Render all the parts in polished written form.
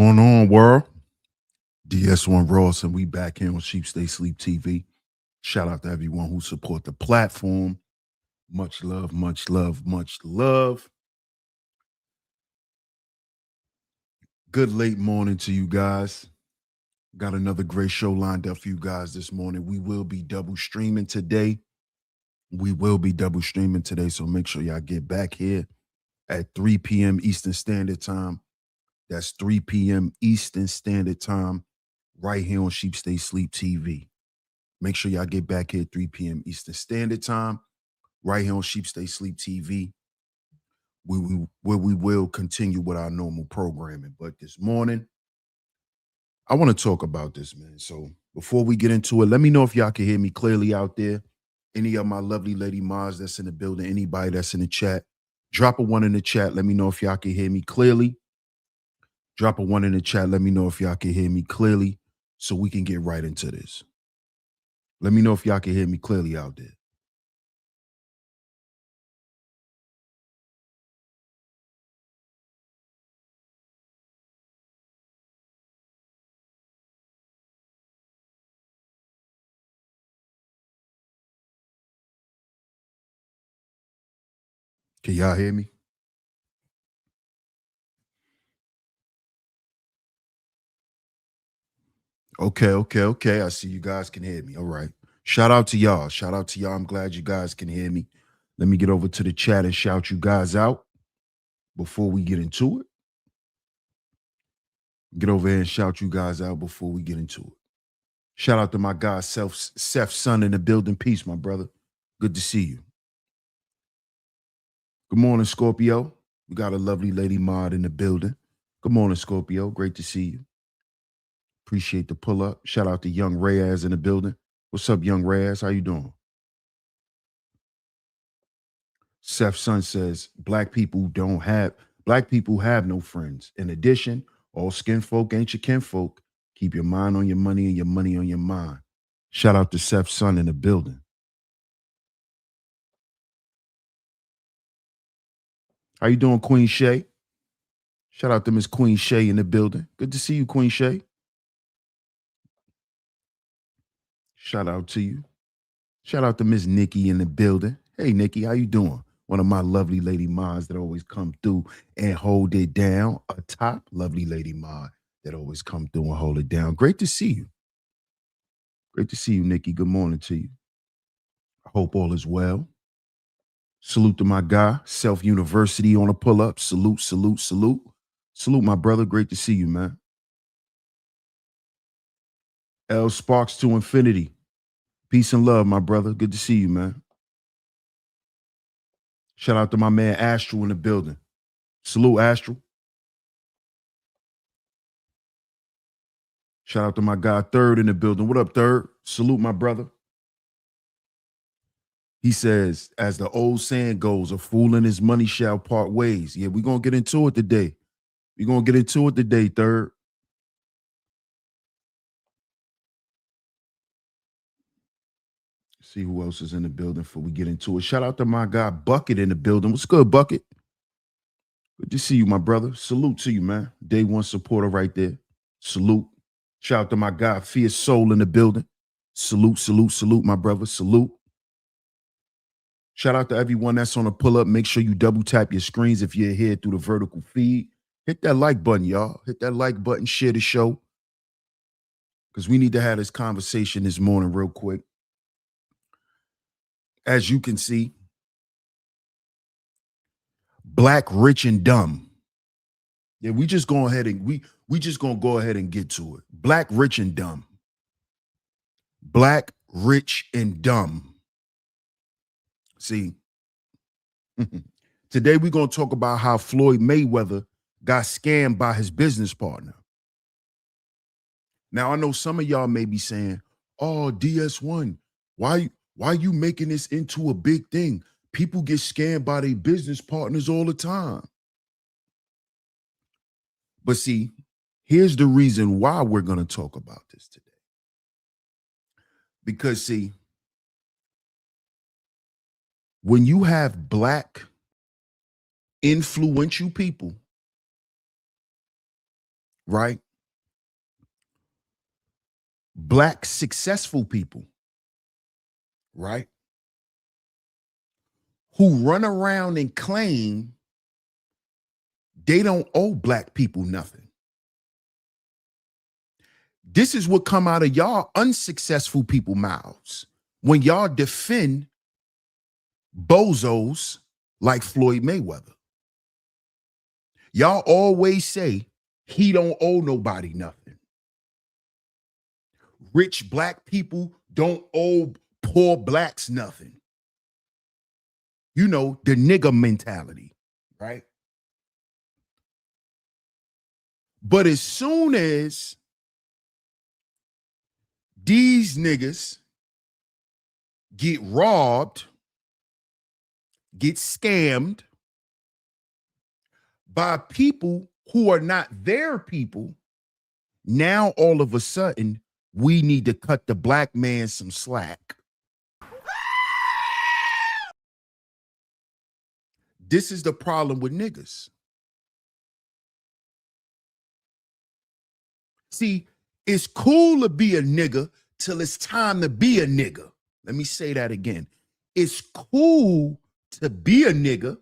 Going on, world? DS1 Ross, and we back here on Sheep Stay Sleep TV. Shout out to everyone who support the platform. Much love, much love, much love. Good late morning to you guys. Got another great show lined up for you guys this morning. We will be double streaming today. So make sure y'all get back here at 3 p.m. Eastern Standard Time. That's 3 p.m. Eastern Standard Time, right here on Sheep Stay Sleep TV. Make sure y'all get back here at 3 p.m. Eastern Standard Time, right here on Sheep Stay Sleep TV, where we will continue with our normal programming. But this morning, I want to talk about this, man. So before we get into it, let me know if y'all can hear me clearly out there. Any of my lovely lady Mars that's in the building, anybody that's in the chat, drop a one in the chat. Let me know if y'all can hear me clearly. Drop a one in the chat. Let me know if y'all can hear me clearly so we can get right into this. Let me know if y'all can hear me clearly out there. Can y'all hear me? Okay. I see you guys can hear me. All right. Shout out to y'all. I'm glad you guys can hear me. Let me get over to the chat and shout you guys out before we get into it. Get over here and shout you guys out before we get into it. Shout out to my guy, Seth's son in the building. Peace, my brother. Good to see you. Good morning, Scorpio. We got a lovely lady mod in the building. Good morning, Scorpio. Great to see you. Appreciate the pull up. Shout out to Young Reyes in the building. What's up, Young Reyes? How you doing? Seth's son says black people have no friends. In addition, all skin folk ain't your kinfolk. Keep your mind on your money and your money on your mind. Shout out to Seth's son in the building. How you doing, Queen Shay? Shout out to Miss Queen Shay in the building. Good to see you, Queen Shay. Shout out to you. Shout out to Miss Nikki in the building. Hey, Nikki, how you doing? One of my lovely lady mods that always come through and hold it down. A top lovely lady mod that always come through and hold it down. Great to see you. Great to see you, Nikki. Good morning to you. I hope all is well. Salute to my guy, Self University on a pull-up. Salute. Salute, my brother. Great to see you, man. L Sparks to infinity. Peace and love, my brother. Good to see you, man. Shout out to my man Astral in the building. Salute, Astral. Shout out to my guy Third in the building. What up, Third? Salute, my brother. He says, as the old saying goes, a fool and his money shall part ways. Yeah, we're going to get into it today. Third. See who else is in the building before we get into it. Shout out to my guy Bucket in the building. What's good, Bucket? Good to see you, my brother. Salute to you, man. Day one supporter right there. Salute. Shout out to my guy Fierce Soul in the building. Salute, my brother. Salute. Shout out to everyone that's on a pull-up. Make sure you double tap your screens if you're here through the vertical feed. Hit that like button, y'all. Hit that like button. Share the show. Because we need to have this conversation this morning real quick. As you can see, black, rich, and dumb. Yeah, we just go ahead and we just gonna go ahead and get to it. Black, rich, and dumb. Black, rich, and dumb. See, today we're gonna talk about how Floyd Mayweather got scammed by his business partner. Now I know some of y'all may be saying, "Oh, DS1, why you making this into a big thing? People get scammed by their business partners all the time." But see, here's the reason why we're going to talk about this today. Because see, when you have black influential people, right? Black successful people, right? Who run around and claim they don't owe black people nothing. This is what come out of y'all unsuccessful people mouths when y'all defend bozos like Floyd Mayweather. Y'all always say he don't owe nobody nothing. Rich black people don't owe poor blacks nothing. You know, the nigger mentality, right? But as soon as these niggas get robbed, get scammed by people who are not their people, now all of a sudden we need to cut the black man some slack. This is the problem with niggas. See, it's cool to be a nigga till it's time to be a nigga. Let me say that again. It's cool to be a nigga.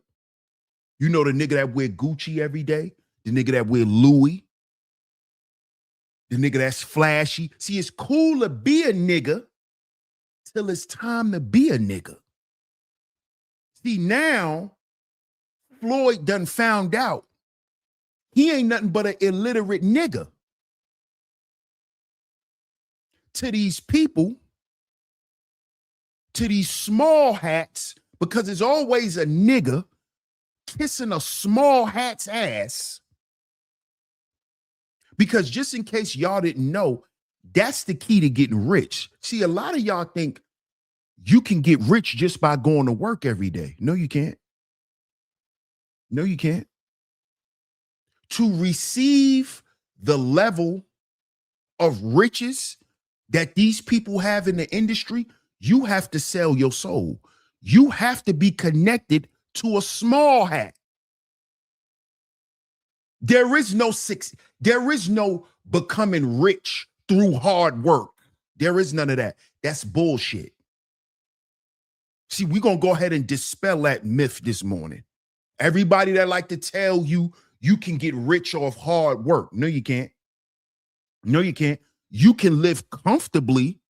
You know, the nigga that wear Gucci every day, the nigga that wear Louis, the nigga that's flashy. See, it's cool to be a nigga till it's time to be a nigga. See, now Floyd done found out he ain't nothing but an illiterate nigga. To these people, to these small hats, because there's always a nigga kissing a small hat's ass. Because just in case y'all didn't know, that's the key to getting rich. See, a lot of y'all think you can get rich just by going to work every day. No, you can't. No, you can't. To receive the level of riches that these people have in the industry, you have to sell your soul. You have to be connected to a small hat. There is no becoming rich through hard work. There is none of that. That's bullshit. See, we're going to go ahead and dispel that myth this morning. Everybody that like to tell you you can get rich off hard work. No, you can't. No, you can't. You can live comfortably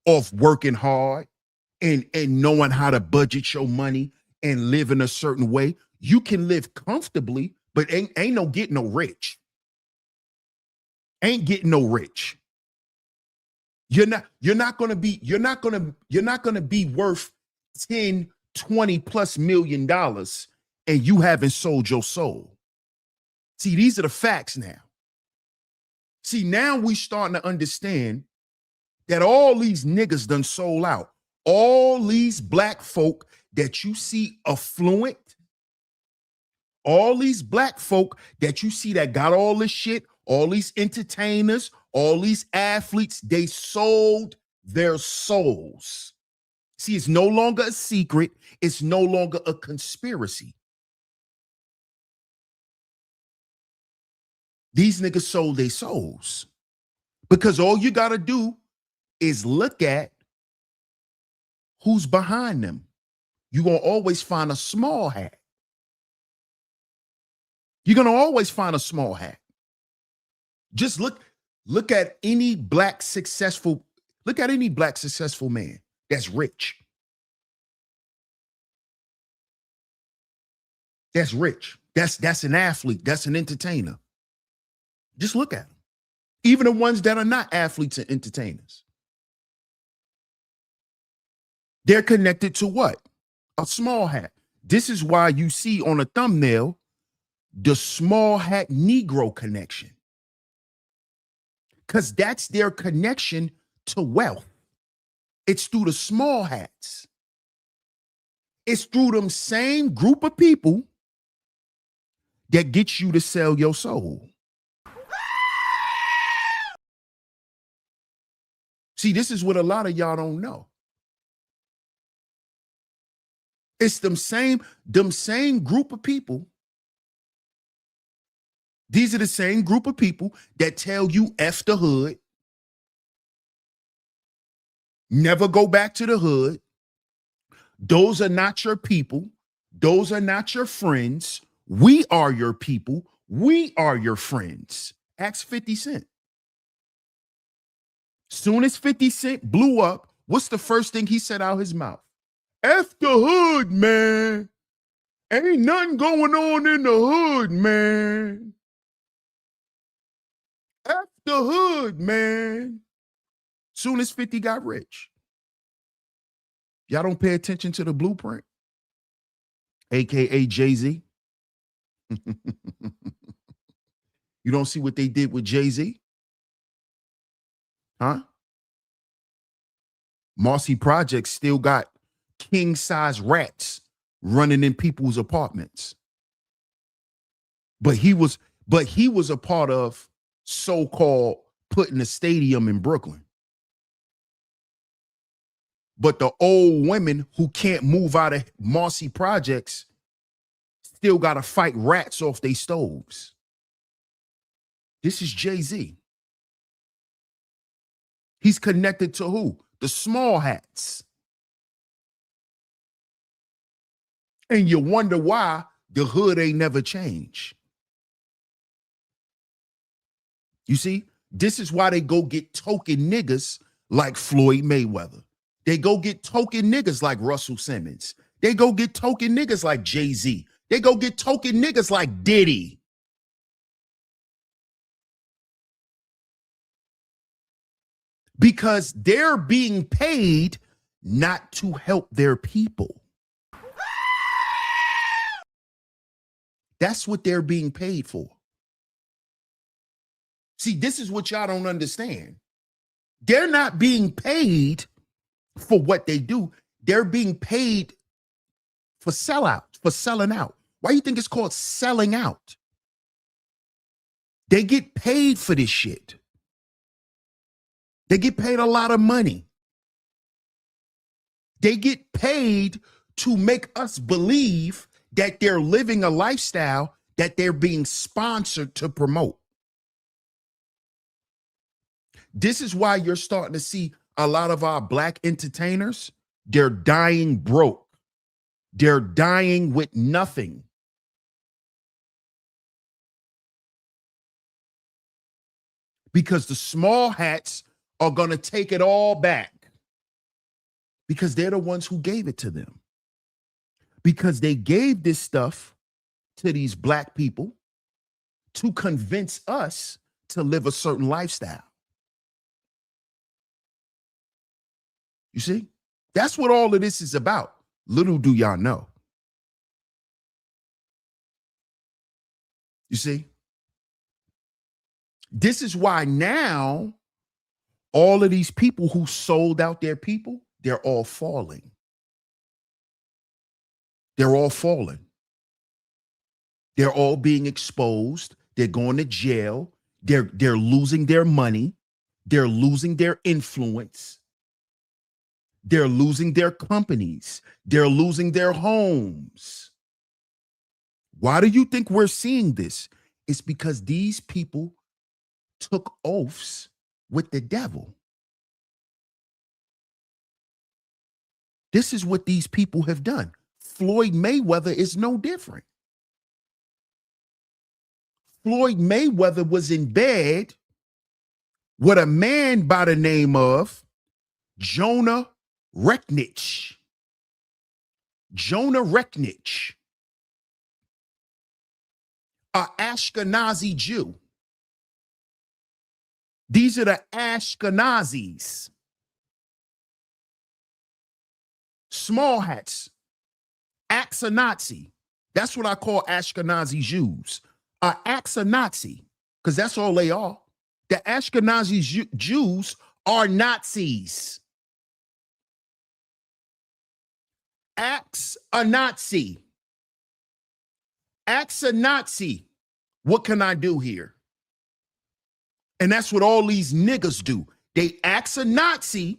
off working hard and knowing how to budget your money and live in a certain way. You can live comfortably, but ain't no getting no rich. Ain't getting no rich. You're not gonna be worth 10, 20 plus $million and you haven't sold your soul. See, these are the facts now. See, now we starting to understand that all these niggas done sold out. All these black folk that you see affluent, all these black folk that you see that got all this shit, all these entertainers, all these athletes, they sold their souls. See, it's no longer a secret. It's no longer a conspiracy. These niggas sold their souls because all you got to do is look at who's behind them. You're going to always find a small hat. You're going to always find a small hat. Just look at any black successful man that's rich. That's rich. That's an athlete. That's an entertainer. Just look at them. Even the ones that are not athletes and entertainers. They're connected to what? A small hat. This is why you see on a thumbnail the small hat Negro connection. Because that's their connection to wealth. It's through the small hats. It's through them same group of people that gets you to sell your soul. See, this is what a lot of y'all don't know. It's them same group of people These are the same group of people that tell you F the hood, never go back to the hood. Those are not your people. Those are not your friends. We are your people. We are your friends. Ask 50 Cent. Soon as 50 Cent blew up, what's the first thing he said out his mouth? F the hood, man. Ain't nothing going on in the hood, man. F the hood, man. Soon as 50 got rich. Y'all don't pay attention to the blueprint, AKA Jay-Z. You don't see what they did with Jay-Z? Huh? Marcy Projects still got king-size rats running in people's apartments. But he was a part of so-called putting a stadium in Brooklyn. But the old women who can't move out of Marcy Projects still got to fight rats off their stoves. This is Jay-Z. He's connected to who? The small hats. And you wonder why the hood ain't never changed. You see, this is why they go get token niggas like Floyd Mayweather. They go get token niggas like Russell Simmons. They go get token niggas like Jay-Z. They go get token niggas like Diddy. Because they're being paid not to help their people. That's what they're being paid for. See, this is what y'all don't understand. They're not being paid for what they do. They're being paid for sellout, for selling out. Why do you think it's called selling out? They get paid for this shit. They get paid a lot of money. They get paid to make us believe that they're living a lifestyle that they're being sponsored to promote. This is why you're starting to see a lot of our black entertainers, they're dying broke. They're dying with nothing. Because the small hats are going to take it all back. Because they're the ones who gave it to them. Because they gave this stuff to these black people to convince us to live a certain lifestyle. You see? That's what all of this is about. Little do y'all know. You see? This is why now all of these people who sold out their people, they're all falling. They're all falling. They're all being exposed. They're going to jail. They're losing their money. They're losing their influence. They're losing their companies. They're losing their homes. Why do you think we're seeing this? It's because these people took oaths with the devil. This is what these people have done. Floyd Mayweather is no different. Floyd Mayweather was in bed with a man by the name of Jonah Recknich. Jonah Recknich, an Ashkenazi Jew. These are the Ashkenazis. Small hats. Axe a Nazi. That's what I call Ashkenazi Jews. Axe a Nazi, because that's all they are. The Ashkenazi Jews are Nazis. Axe a Nazi. Axe a Nazi. What can I do here? And that's what all these niggas do. They axe a Nazi.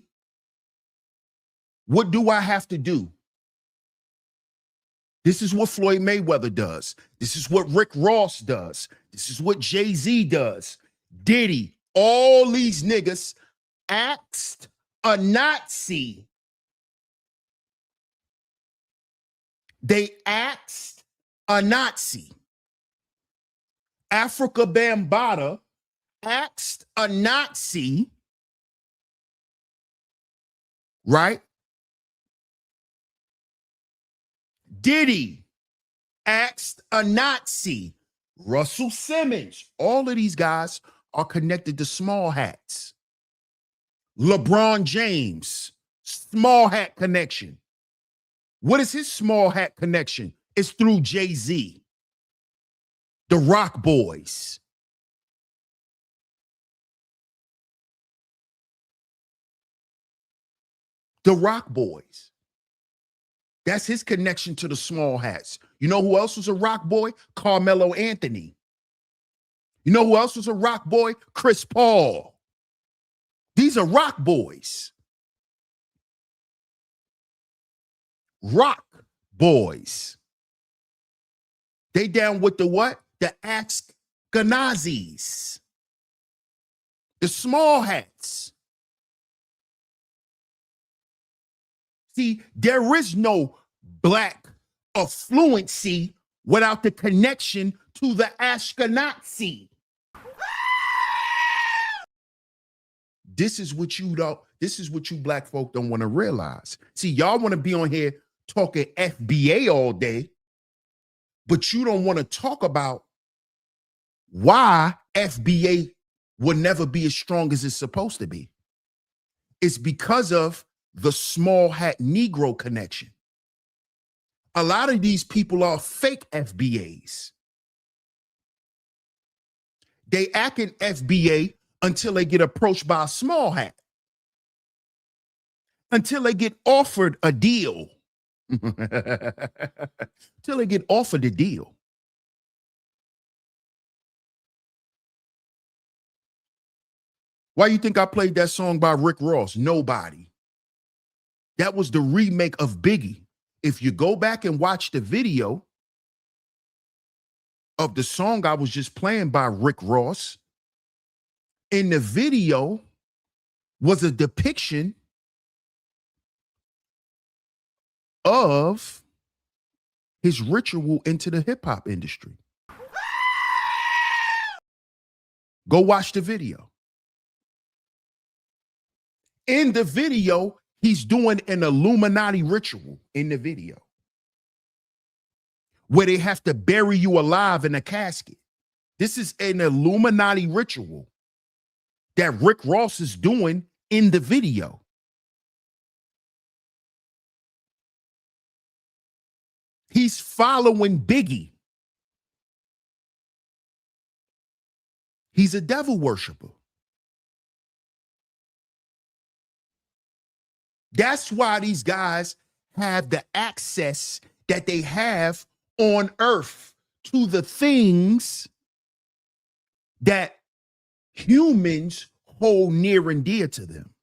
What do I have to do? This is what Floyd Mayweather does. This is what Rick Ross does. This is what Jay-Z does. Diddy, all these niggas asked a Nazi. They asked a Nazi. Africa Bambaataa asked a Nazi, right? Diddy asked a Nazi. Russell Simmons. All of these guys are connected to small hats. LeBron James, small hat connection. What is his small hat connection? It's through Jay-Z. The Rock Boys. The Rock Boys. That's his connection to the small hats. You know who else was a rock boy? Carmelo Anthony. You know who else was a rock boy? Chris Paul. These are rock boys. Rock boys. They down with the what? The Ashkenazis. The small hats. See, there is no black affluency without the connection to the Ashkenazi. This is what you don't, this is what you black folk don't want to realize. See, y'all want to be on here talking FBA all day, but you don't want to talk about why FBA will never be as strong as it's supposed to be. It's because of the small hat Negro connection. A lot of these people are fake FBAs. They act in FBA until they get approached by a small hat, until they get offered a deal, until they get offered a deal. Why you think I played that song by Rick Ross? Nobody. That was the remake of Biggie. If you go back and watch the video of the song I was just playing by Rick Ross, in the video was a depiction of his ritual into the hip hop industry. Go watch the video. In the video, he's doing an Illuminati ritual in the video where they have to bury you alive in a casket. This is an Illuminati ritual that Rick Ross is doing in the video. He's following Biggie. He's a devil worshiper. That's why these guys have the access that they have on earth to the things that humans hold near and dear to them.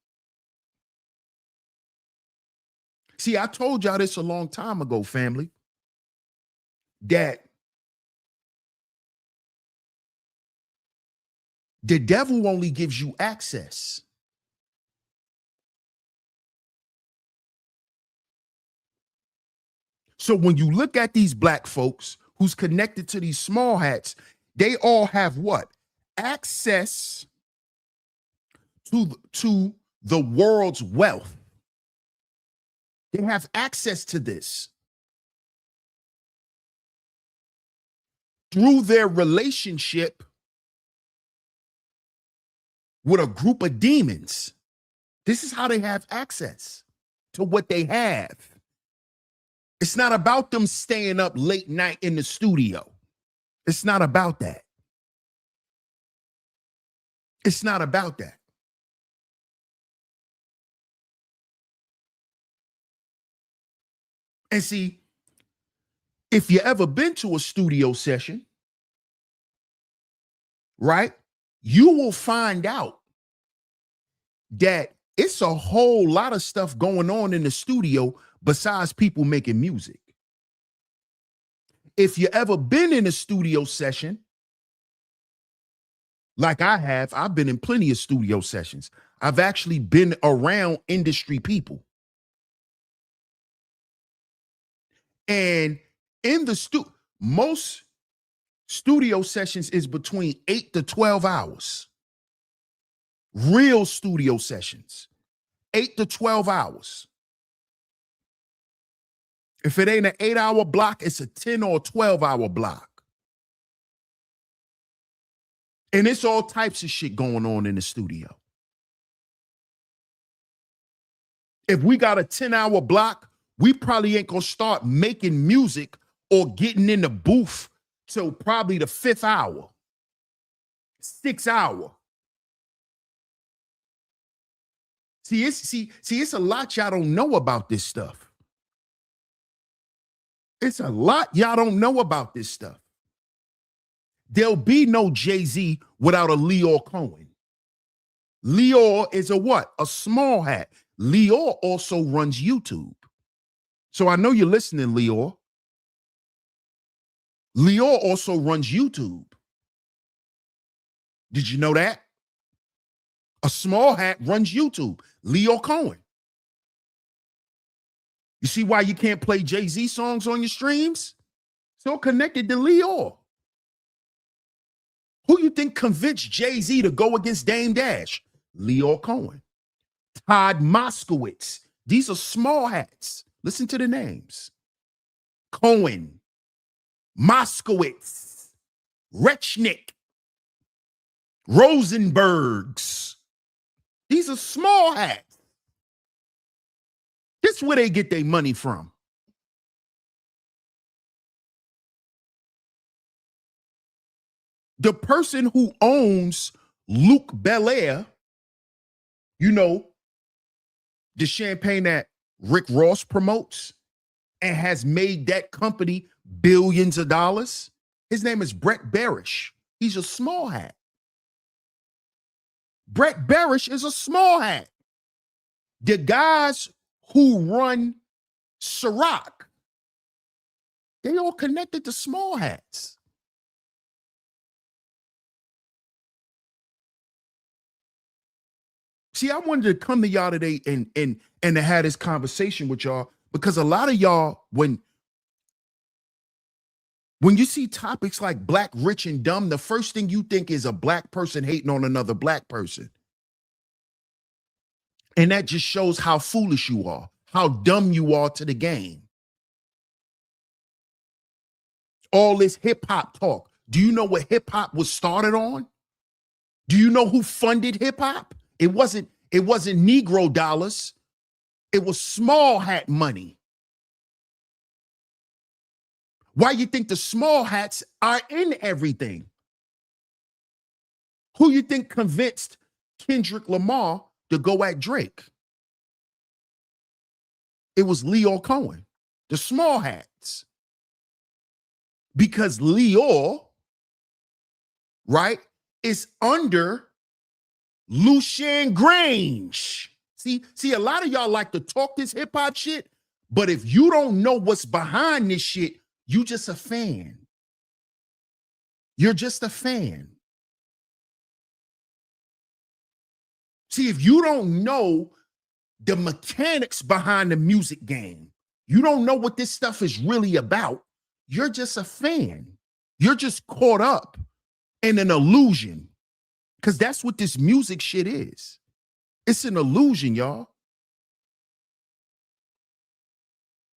See, I told y'all this a long time ago, family, that the devil only gives you access. So when you look at these black folks who's connected to these small hats, they all have what? Access to the world's wealth. They have access to this through their relationship with a group of demons. This is how they have access to what they have. It's not about them staying up late night in the studio. It's not about that. It's not about that. And see, if you ever been to a studio session, right, you will find out that it's a whole lot of stuff going on in the studio besides people making music. if you ever been in a studio session, like I have, I've been in plenty of studio sessions. I've actually been around industry people. And in the most studio sessions is between 8 to 12 hours. Real studio sessions, 8 to 12 hours. If it ain't an 8-hour block, it's a 10 or 12-hour block. And it's all types of shit going on in the studio. If we got a 10-hour block, we probably ain't gonna start making music or getting in the booth till probably the 5th hour, 6th hour. See, it's a lot y'all don't know about this stuff. It's a lot y'all don't know about this stuff. There'll be no Jay-Z without a Leor Cohen. Leor is a what? A small hat. Leor also runs YouTube. So I know you're listening, Leor. Leor also runs YouTube. Did you know that? A small hat runs YouTube. Leor Cohen. You see why you can't play Jay-Z songs on your streams? It's all connected to Leor. Who you think convinced Jay-Z to go against Dame Dash? Leor Cohen. Todd Moskowitz. These are small hats. Listen to the names. Cohen, Moskowitz, Rechnick, Rosenbergs. These are small hats. This is where they get their money from. The person who owns Luke Belair, you know, the champagne that Rick Ross promotes and has made that company billions of dollars. His name is Brett Berish. He's a small hat. Brett Berish is a small hat. The guys who run Ciroc, they all connected to small hats. See, I wanted to come to y'all today and to have this conversation with y'all because a lot of y'all, when you see topics like black, rich, and dumb, the first thing you think is a black person hating on another black person. And that just shows how foolish you are, how dumb you are to the game. All this hip hop talk. Do you know what hip hop was started on? Do you know who funded hip hop? It wasn't Negro dollars. It was small hat money. Why you think the small hats are in everything? Who you think convinced Kendrick Lamar to go at Drake? It was Leor Cohen, the small hats. Because Leor, right, is under Lucien Grange. See, a lot of y'all like to talk this hip hop shit, but if you don't know what's behind this shit, you just a fan. You're just a fan. See, if you don't know the mechanics behind the music game, you don't know what this stuff is really about, you're just a fan. You're just caught up in an illusion. Because that's what this music shit is. It's an illusion, y'all.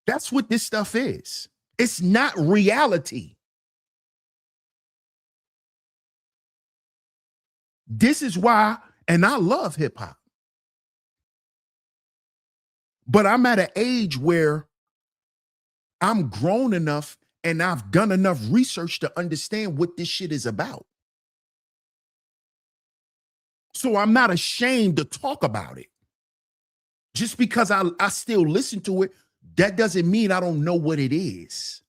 That's what this stuff is. It's not reality. This is why, and I love hip hop. But I'm at an age where I'm grown enough and I've done enough research to understand what this shit is about. So I'm not ashamed to talk about it. Just because I still listen to it, that doesn't mean I don't know what it is.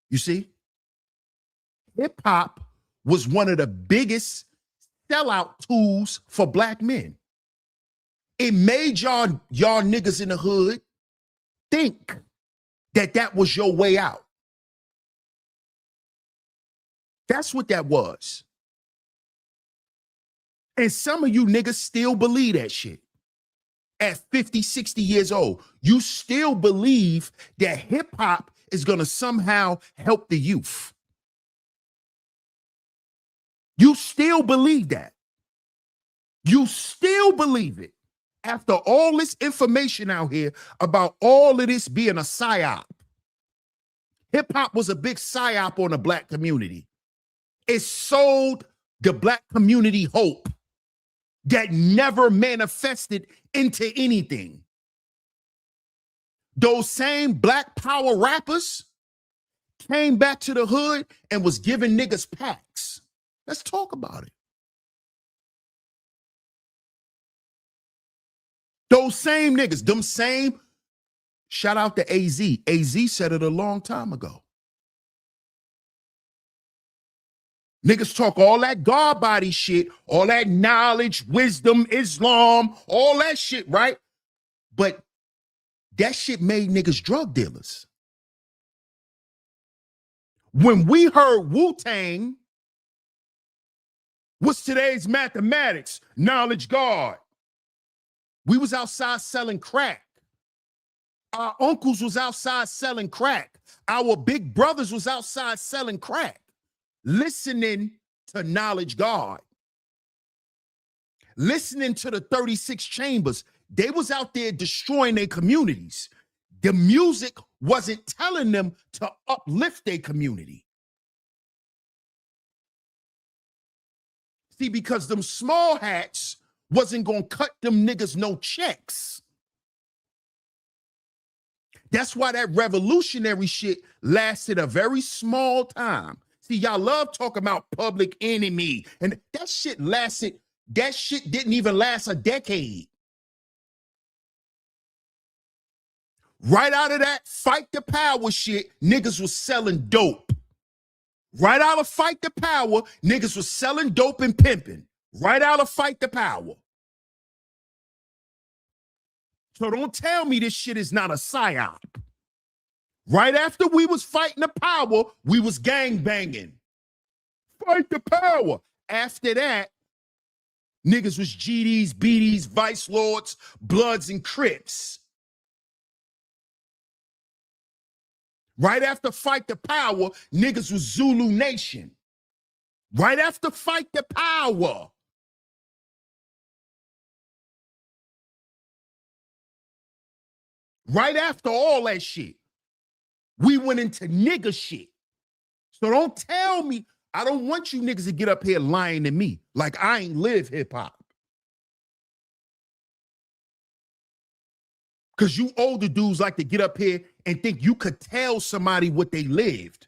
You see? Hip hop was one of the biggest sellout tools for black men. It made y'all niggas in the hood think that that was your way out. That's what that was. And some of you niggas still believe that shit. At 50, 60 years old, you still believe that hip hop is going to somehow help the youth. You still believe that. You still believe it. After all this information out here about all of this being a psyop. Hip hop was a big psyop on the black community. It sold the black community hope that never manifested into anything. Those same black power rappers came back to the hood and was giving niggas packs. Let's talk about it. Those same niggas, them same, shout out to AZ. AZ said it a long time ago. Niggas talk all that God body shit, all that knowledge, wisdom, Islam, all that shit, right? But that shit made niggas drug dealers. When we heard Wu-Tang, what's today's mathematics? Knowledge God. We was outside selling crack. Our uncles was outside selling crack. Our big brothers was outside selling crack. Listening to Knowledge God, listening to the 36 Chambers. They was out there destroying their communities. The music wasn't telling them to uplift their community. See, because them small hats wasn't gonna cut them niggas no checks. That's why that revolutionary shit lasted a very small time. See, y'all love talking about Public Enemy, and that shit lasted, that shit didn't even last a decade. Right out of that Fight the Power shit, niggas was selling dope. Right out of Fight the Power, niggas was selling dope and pimping. Right out of Fight the Power. So don't tell me this shit is not a psyop. Right after we was fighting the power, we was gang banging. Fight the power. After that, niggas was GDs, BDs, Vice Lords, Bloods, and Crips. Right after Fight the Power, niggas was Zulu Nation. Right after Fight the Power. Right after all that shit, we went into nigga shit. So don't tell me, I don't want you niggas to get up here lying to me like I ain't live hip hop. Because you older dudes like to get up here and think you could tell somebody what they lived.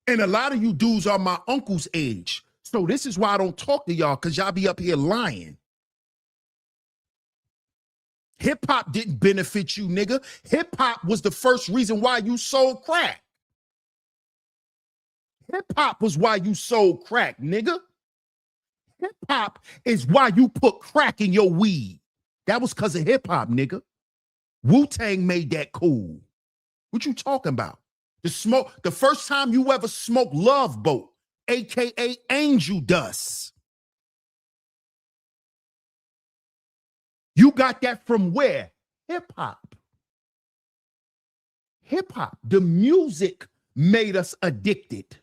And a lot of you dudes are my uncle's age. So this is why I don't talk to y'all, because y'all be up here lying. Hip hop didn't benefit you, nigga. Hip hop was the first reason why you sold crack. Hip hop was why you sold crack, nigga. Hip hop is why you put crack in your weed. That was because of hip hop, nigga. Wu-Tang made that cool. What you talking about? The first time you ever smoked Love Boat, aka Angel Dust. You got that from where? Hip hop. Hip hop. The music made us addicted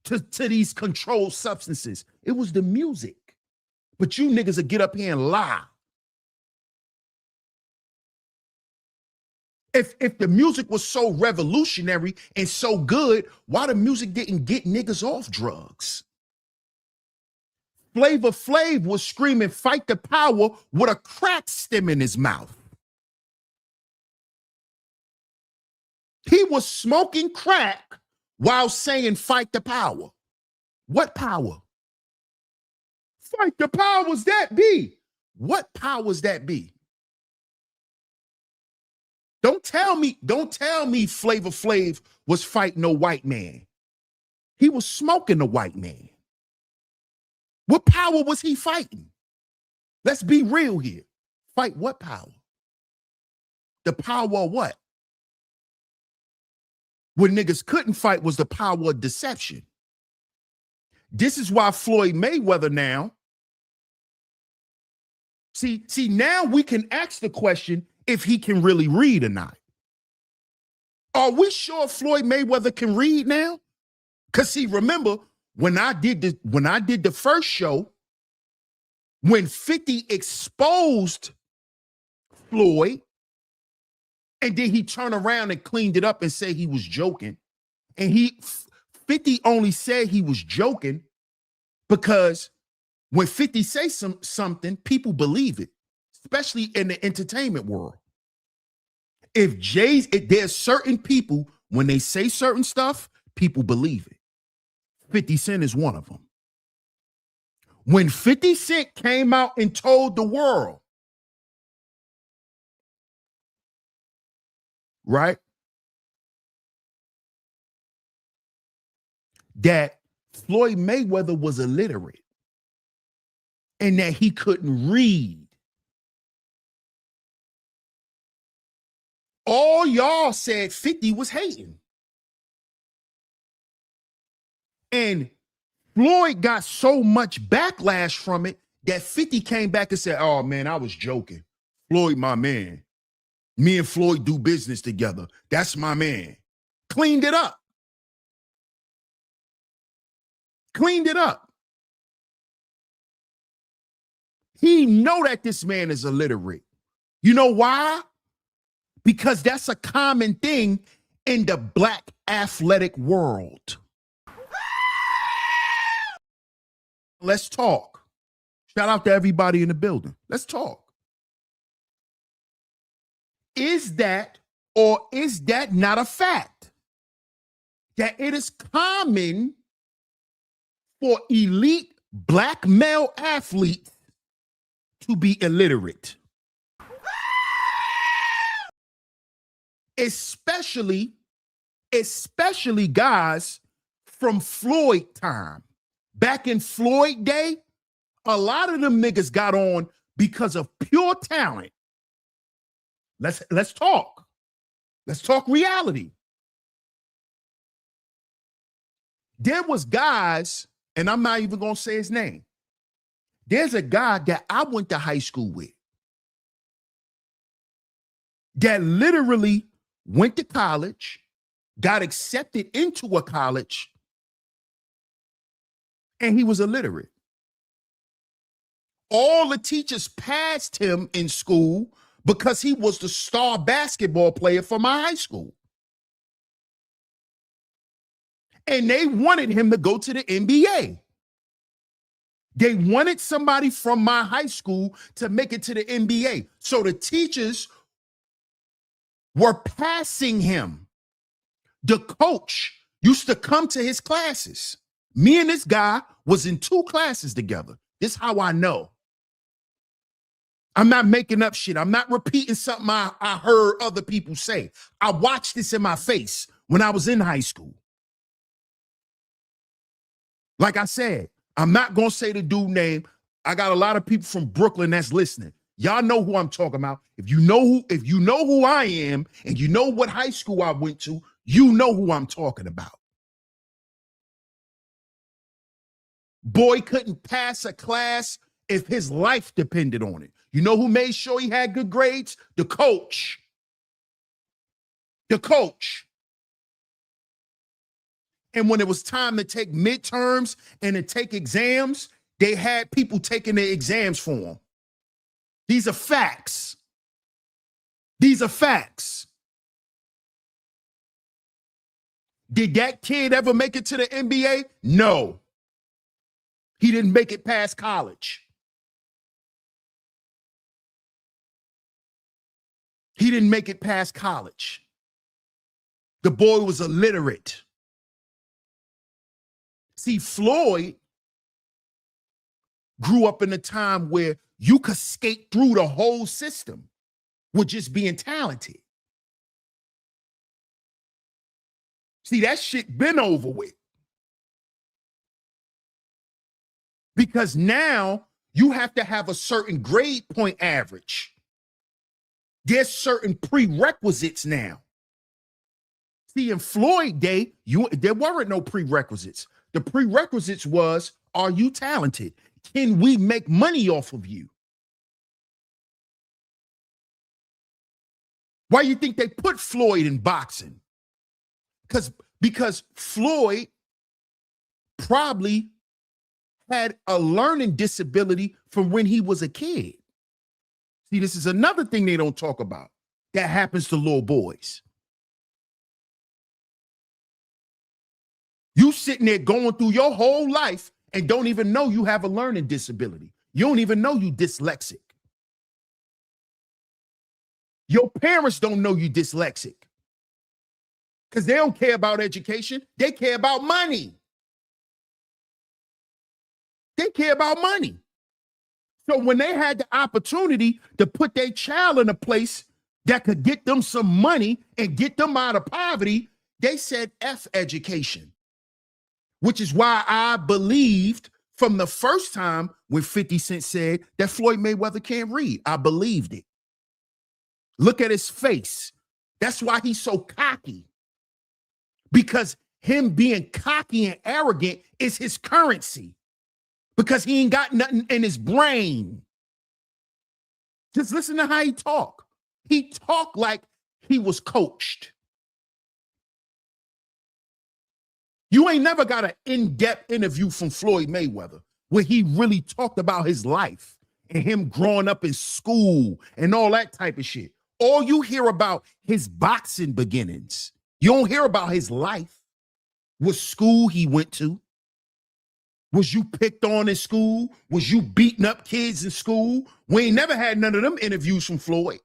to these controlled substances. It was the music. But you niggas will get up here and lie. If the music was so revolutionary and so good, why the music didn't get niggas off drugs? Flavor Flav was screaming fight the power with a crack stem in his mouth. He was smoking crack while saying fight the power. What power? Fight the powers that be. What powers that be? Don't tell me Flavor Flav was fighting a white man. He was smoking a white man. What power was he fighting? Let's be real here. Fight what power? The power of what? What niggas couldn't fight was the power of deception. This is why Floyd Mayweather now, see, now we can ask the question if he can really read or not. Are we sure Floyd Mayweather can read now? Because see, remember, when I did the first show, when 50 exposed Floyd, and then he turned around and cleaned it up and said he was joking. And 50 only said he was joking because when 50 says something, people believe it, especially in the entertainment world. There's certain people, when they say certain stuff, people believe it. 50 Cent is one of them. When 50 Cent came out and told the world, right, that Floyd Mayweather was illiterate and that he couldn't read, all y'all said 50 was hating. And Floyd got so much backlash from it that 50 came back and said, oh man, I was joking. Floyd, my man. Me and Floyd do business together. That's my man. Cleaned it up. Cleaned it up. He know that this man is illiterate. You know why? Because that's a common thing in the black athletic world. Let's talk. Shout out to everybody in the building. Let's talk. Is that or is that not a fact? That it is common for elite black male athletes to be illiterate. Especially guys from Floyd time. Back in Floyd day, a lot of them niggas got on because of pure talent. Let's talk. Let's talk reality. There was guys, and I'm not even gonna say his name. There's a guy that I went to high school with that literally went to college, got accepted into a college, and he was illiterate. All the teachers passed him in school because he was the star basketball player for my high school. And they wanted him to go to the NBA. They wanted somebody from my high school to make it to the NBA. So the teachers were passing him. The coach used to come to his classes. Me and this guy was in 2 classes together. This is how I know. I'm not making up shit. I'm not repeating something I heard other people say. I watched this in my face when I was in high school. Like I said, I'm not going to say the dude name. I got a lot of people from Brooklyn that's listening. Y'all know who I'm talking about. If you know who I am and you know what high school I went to, you know who I'm talking about. Boy couldn't pass a class if his life depended on it. You know who made sure he had good grades? The coach. The coach. And when it was time to take midterms and to take exams, they had people taking their exams for him. These are facts. These are facts. Did that kid ever make it to the NBA? No. He didn't make it past college. He didn't make it past college. The boy was illiterate. See, Floyd grew up in a time where you could skate through the whole system with just being talented. See, that shit been over with. Because now You have to have a certain grade point average. There's certain prerequisites now. See, in Floyd day, there weren't no prerequisites. The prerequisites was, are you talented? Can we make money off of you? Why do you think they put Floyd in boxing? Because Floyd probably had a learning disability from when he was a kid. See, this is another thing they don't talk about that happens to little boys. You sitting there going through your whole life and don't even know you have a learning disability. You don't even know you dyslexic. Your parents don't know you dyslexic because they don't care about education. They care about money. They care about money. So when they had the opportunity to put their child in a place that could get them some money and get them out of poverty, they said F education, which is why I believed from the first time when 50 Cent said that Floyd Mayweather can't read. I believed it. Look at his face. That's why he's so cocky. Because him being cocky and arrogant is his currency. Because he ain't got nothing in his brain. Just listen to how he talk. He talked like he was coached. You ain't never got an in-depth interview from Floyd Mayweather where he really talked about his life and him growing up in school and all that type of shit. All you hear about his boxing beginnings. You don't hear about his life. What school he went to. Was you picked on in school? Was you beating up kids in school? We ain't never had none of them interviews from Floyd.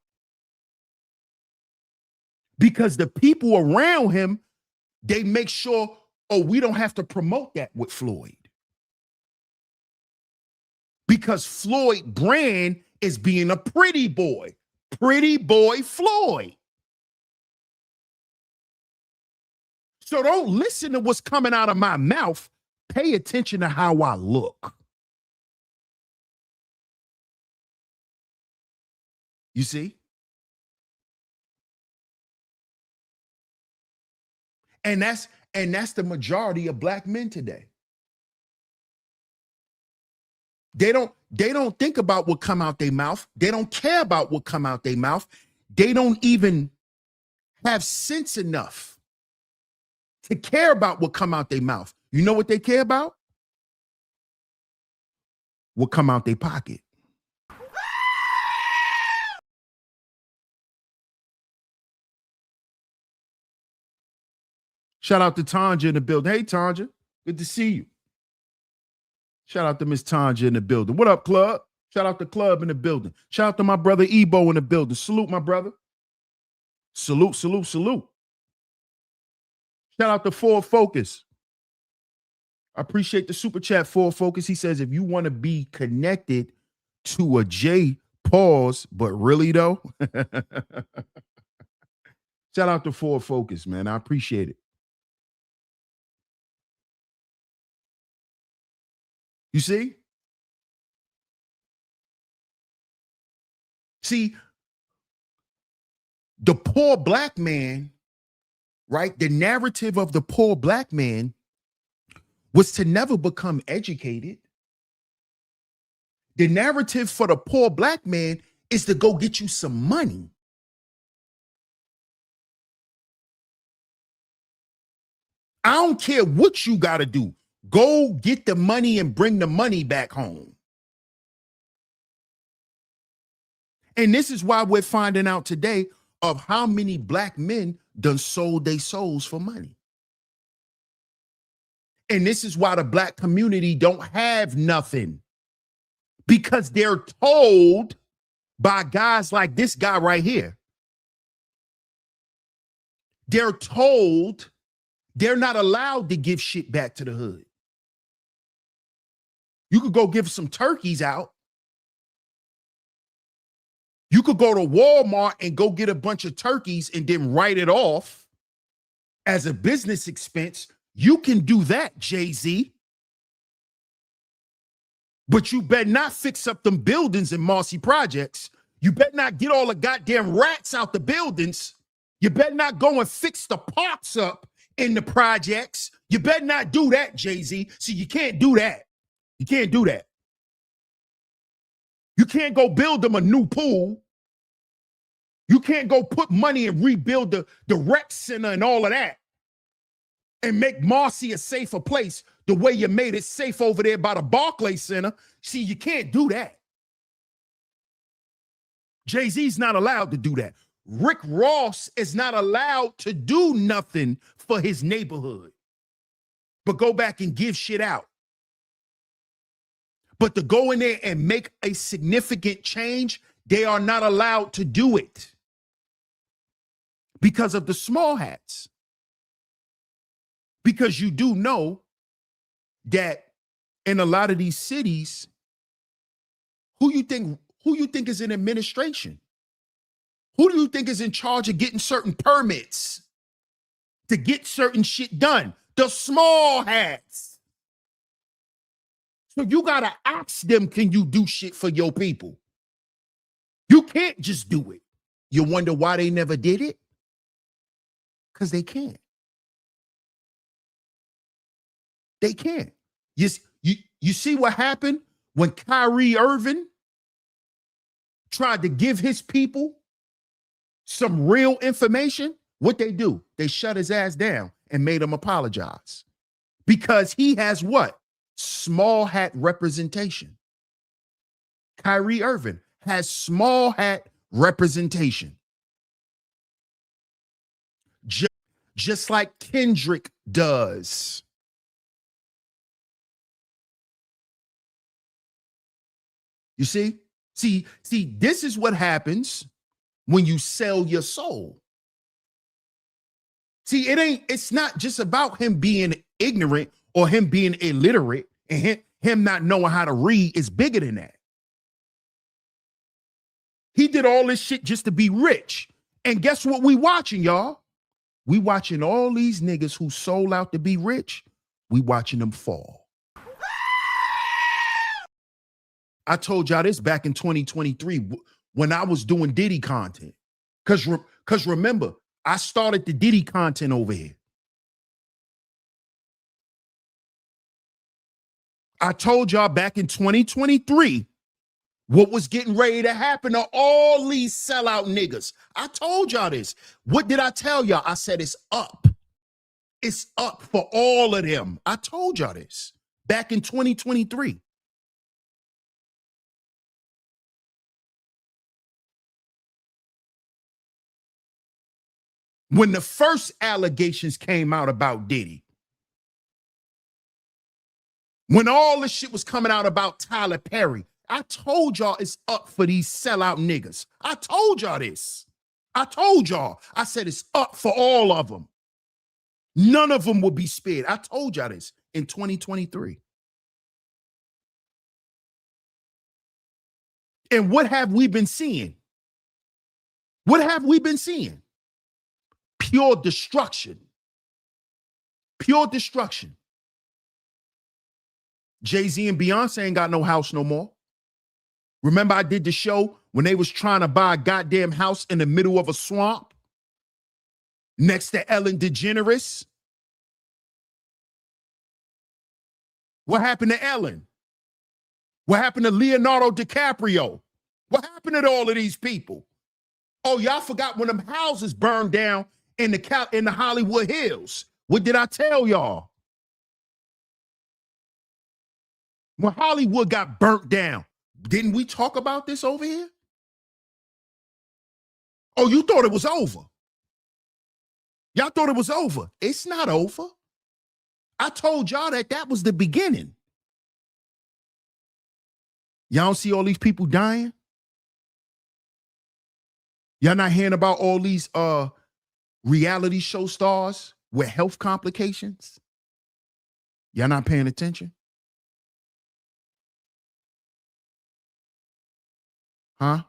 Because the people around him, they make sure, oh, we don't have to promote that with Floyd. Because Floyd brand is being a pretty boy. Pretty boy Floyd. So don't listen to what's coming out of my mouth. Pay attention to how I look. You see? And that's the majority of black men today. They don't think about what come out their mouth. They don't care about what come out their mouth. They don't even have sense enough to care about what come out their mouth. You know what they care about? What come out their pocket. Shout out to Tanja in the building. Hey, Tanja, good to see you. Shout out to Miss Tanja in the building. What up, Club? Shout out to Club in the building. Shout out to my brother Ebo in the building. Salute, my brother. Salute, salute, salute. Shout out to Ford Focus. I appreciate the super chat, Ford Focus. He says, if you want to be connected to a J, pause, but really though. Shout out to Ford Focus, man. I appreciate it. You see? See, the poor black man, right? The narrative of the poor black man was to never become educated. The narrative for the poor black man is to go get you some money. I don't care what you got to do. Go get the money and bring the money back home. And this is why we're finding out today of how many black men done sold their souls for money. And this is why the black community don't have nothing. Because they're told by guys like this guy right here. They're told they're not allowed to give shit back to the hood. You could go give some turkeys out. You could go to Walmart and go get a bunch of turkeys and then write it off as a business expense. You can do that, Jay-Z. But you better not fix up them buildings in Marcy Projects. You better not get all the goddamn rats out the buildings. You better not go and fix the parks up in the projects. You better not do that, Jay-Z. See, you can't do that. You can't do that. You can't go build them a new pool. You can't go put money and rebuild the rec center and all of that and make Marcy a safer place the way you made it safe over there by the Barclays Center. See, you can't do that. Jay-Z's not allowed to do that. Rick Ross is not allowed to do nothing for his neighborhood, but go back and give shit out. But to go in there and make a significant change, they are not allowed to do it because of the small hats. Because you do know that in a lot of these cities, who you think is in administration? Who do you think is in charge of getting certain permits to get certain shit done? The small hats. So you gotta ask them, can you do shit for your people? You can't just do it. You wonder why they never did it? Because they can't. They can't. You see what happened when Kyrie Irving tried to give his people some real information? What they do? They shut his ass down and made him apologize because he has what? Small hat representation. Kyrie Irving has small hat representation. Just like Kendrick does. You see? See, this is what happens when you sell your soul. See, it's not just about him being ignorant or him being illiterate and him not knowing how to read. It's bigger than that. He did all this shit just to be rich. And guess what we watching, y'all? We watching all these niggas who sold out to be rich. We watching them fall. I told y'all this back in 2023 when I was doing Diddy content. Because remember, I started the Diddy content over here. I told y'all back in 2023 what was getting ready to happen to all these sellout niggas. I told y'all this. What did I tell y'all? I said it's up. It's up for all of them. I told y'all this back in 2023. When the first allegations came out about Diddy, when all this shit was coming out about Tyler Perry, I told y'all it's up for these sellout niggas. I told y'all this. I told y'all. I said it's up for all of them. None of them will be spared. I told y'all this in 2023. And what have we been seeing? What have we been seeing? Pure destruction. Pure destruction. Jay-Z and Beyonce ain't got no house no more. Remember I did the show when they was trying to buy a goddamn house in the middle of a swamp next to Ellen DeGeneres? What happened to Ellen? What happened to Leonardo DiCaprio? What happened to all of these people? Oh, y'all forgot when them houses burned down in the Hollywood Hills. What did I tell y'all? When Hollywood got burnt down, didn't we talk about this over here? Oh, you thought it was over. Y'all thought it was over. It's not over. I told y'all that was the beginning. Y'all don't see all these people dying? Y'all not hearing about all these reality show stars with health complications? Y'all not paying attention? Huh?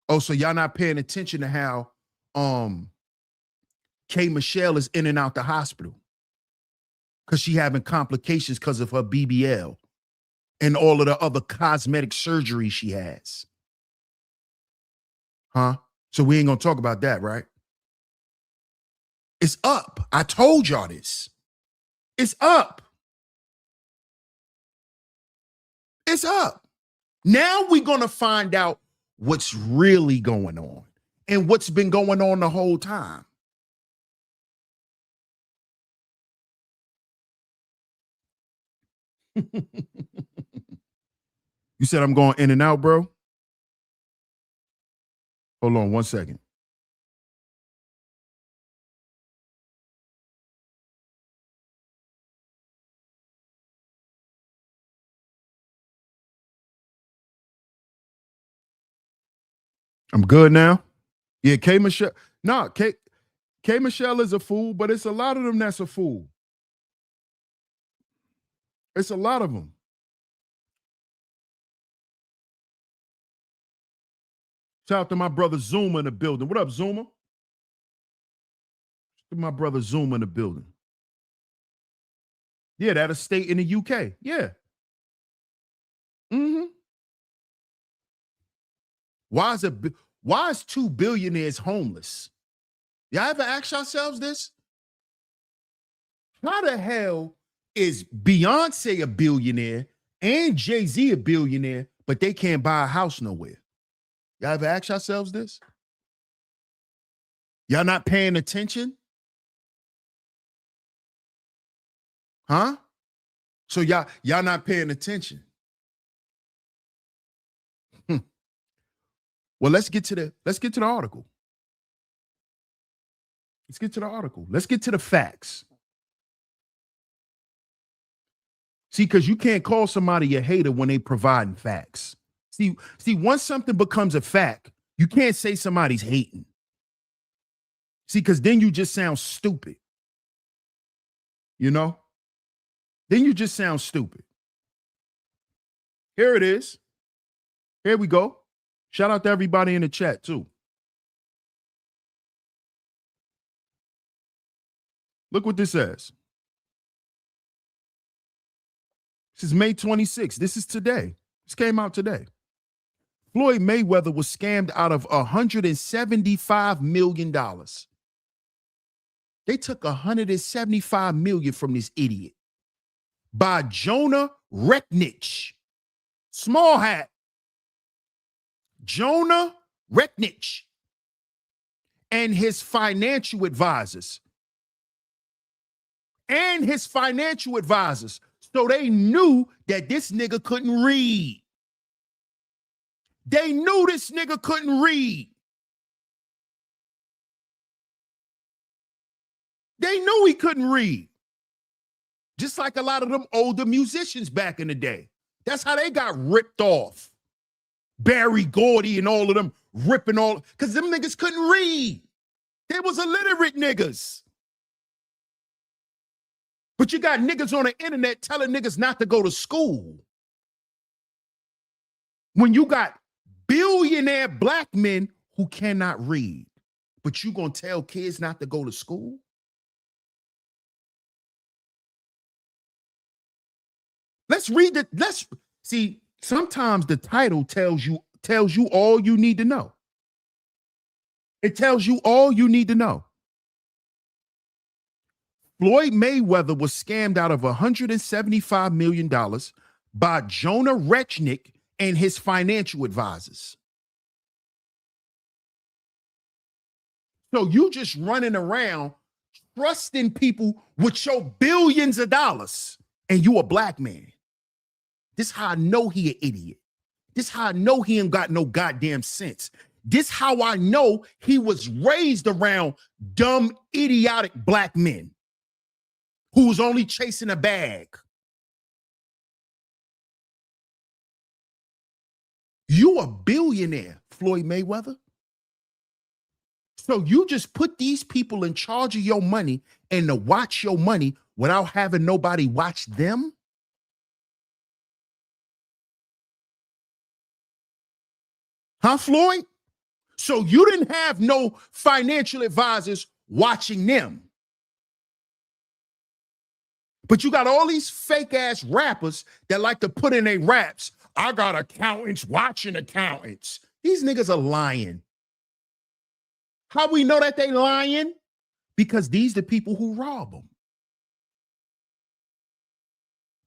Oh, so y'all not paying attention to how K. Michelle is in and out the hospital because she having complications because of her BBL. and all of the other cosmetic surgery she has. Huh? So we ain't gonna talk about that, right? It's up. I told y'all this. It's up. It's up. Now we're gonna find out what's really going on and what's been going on the whole time. You said I'm going in and out, bro? Hold on 1 second. I'm good now. Yeah, K Michelle. No, K Michelle is a fool, but it's a lot of them that's a fool. It's a lot of them. Shout out to my brother Zuma in the building. What up, Zuma? My brother Zuma in the building. Yeah, that estate in the UK. Yeah. Mm-hmm. Why is 2 billionaires homeless? Y'all ever ask yourselves this? How the hell is Beyonce a billionaire and Jay-Z a billionaire, but they can't buy a house nowhere? Y'all ever ask yourselves this? Y'all not paying attention? Huh? So y'all not paying attention. Well, let's get to the article. Let's get to the article. Let's get to the facts. See, because you can't call somebody a hater when they providing facts. See, once something becomes a fact, you can't say somebody's hating. See, because then you just sound stupid. You know? Then you just sound stupid. Here it is. Here we go. Shout out to everybody in the chat, too. Look what this says. This is May 26th. This is today. This came out today. Floyd Mayweather was scammed out of $175 million. They took $175 million from this idiot by Jonah Recknich. Small hat. Jonah Recknich and his financial advisors. So they knew that this nigga couldn't read. They knew this nigga couldn't read. They knew he couldn't read. Just like a lot of them older musicians back in the day. That's how they got ripped off. Barry Gordy and all of them ripping all, because them niggas couldn't read. They was illiterate niggas. But you got niggas on the internet telling niggas not to go to school. When you got billionaire black men who cannot read, but you gonna tell kids not to go to school? Let's read it. Let's see. Sometimes the title tells you all you need to know. It tells you all you need to know. Floyd Mayweather was scammed out of $175 million by Jonah Recknich and his financial advisors. So you just running around trusting people with your billions of dollars, and you a black man. This how I know he an idiot. This how I know he ain't got no goddamn sense. This how I know he was raised around dumb, idiotic black men who was only chasing a bag. You a billionaire, Floyd Mayweather. So you just put these people in charge of your money and to watch your money without having nobody watch them? Huh, Floyd? So you didn't have no financial advisors watching them. But you got all these fake ass rappers that like to put in their raps. I got accountants watching accountants. These niggas are lying. How we know that they lying? Because these the people who rob them.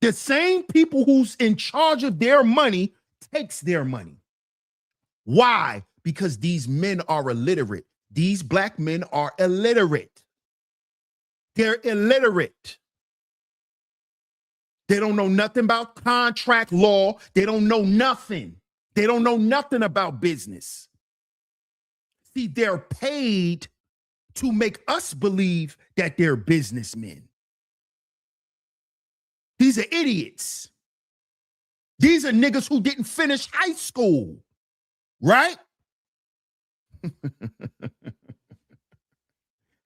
The same people who's in charge of their money takes their money. Why? Because these men are illiterate. These black men are illiterate. They're illiterate. They don't know nothing about contract law. They don't know nothing. They don't know nothing about business. See, they're paid to make us believe that they're businessmen. These are idiots. These are niggas who didn't finish high school, right?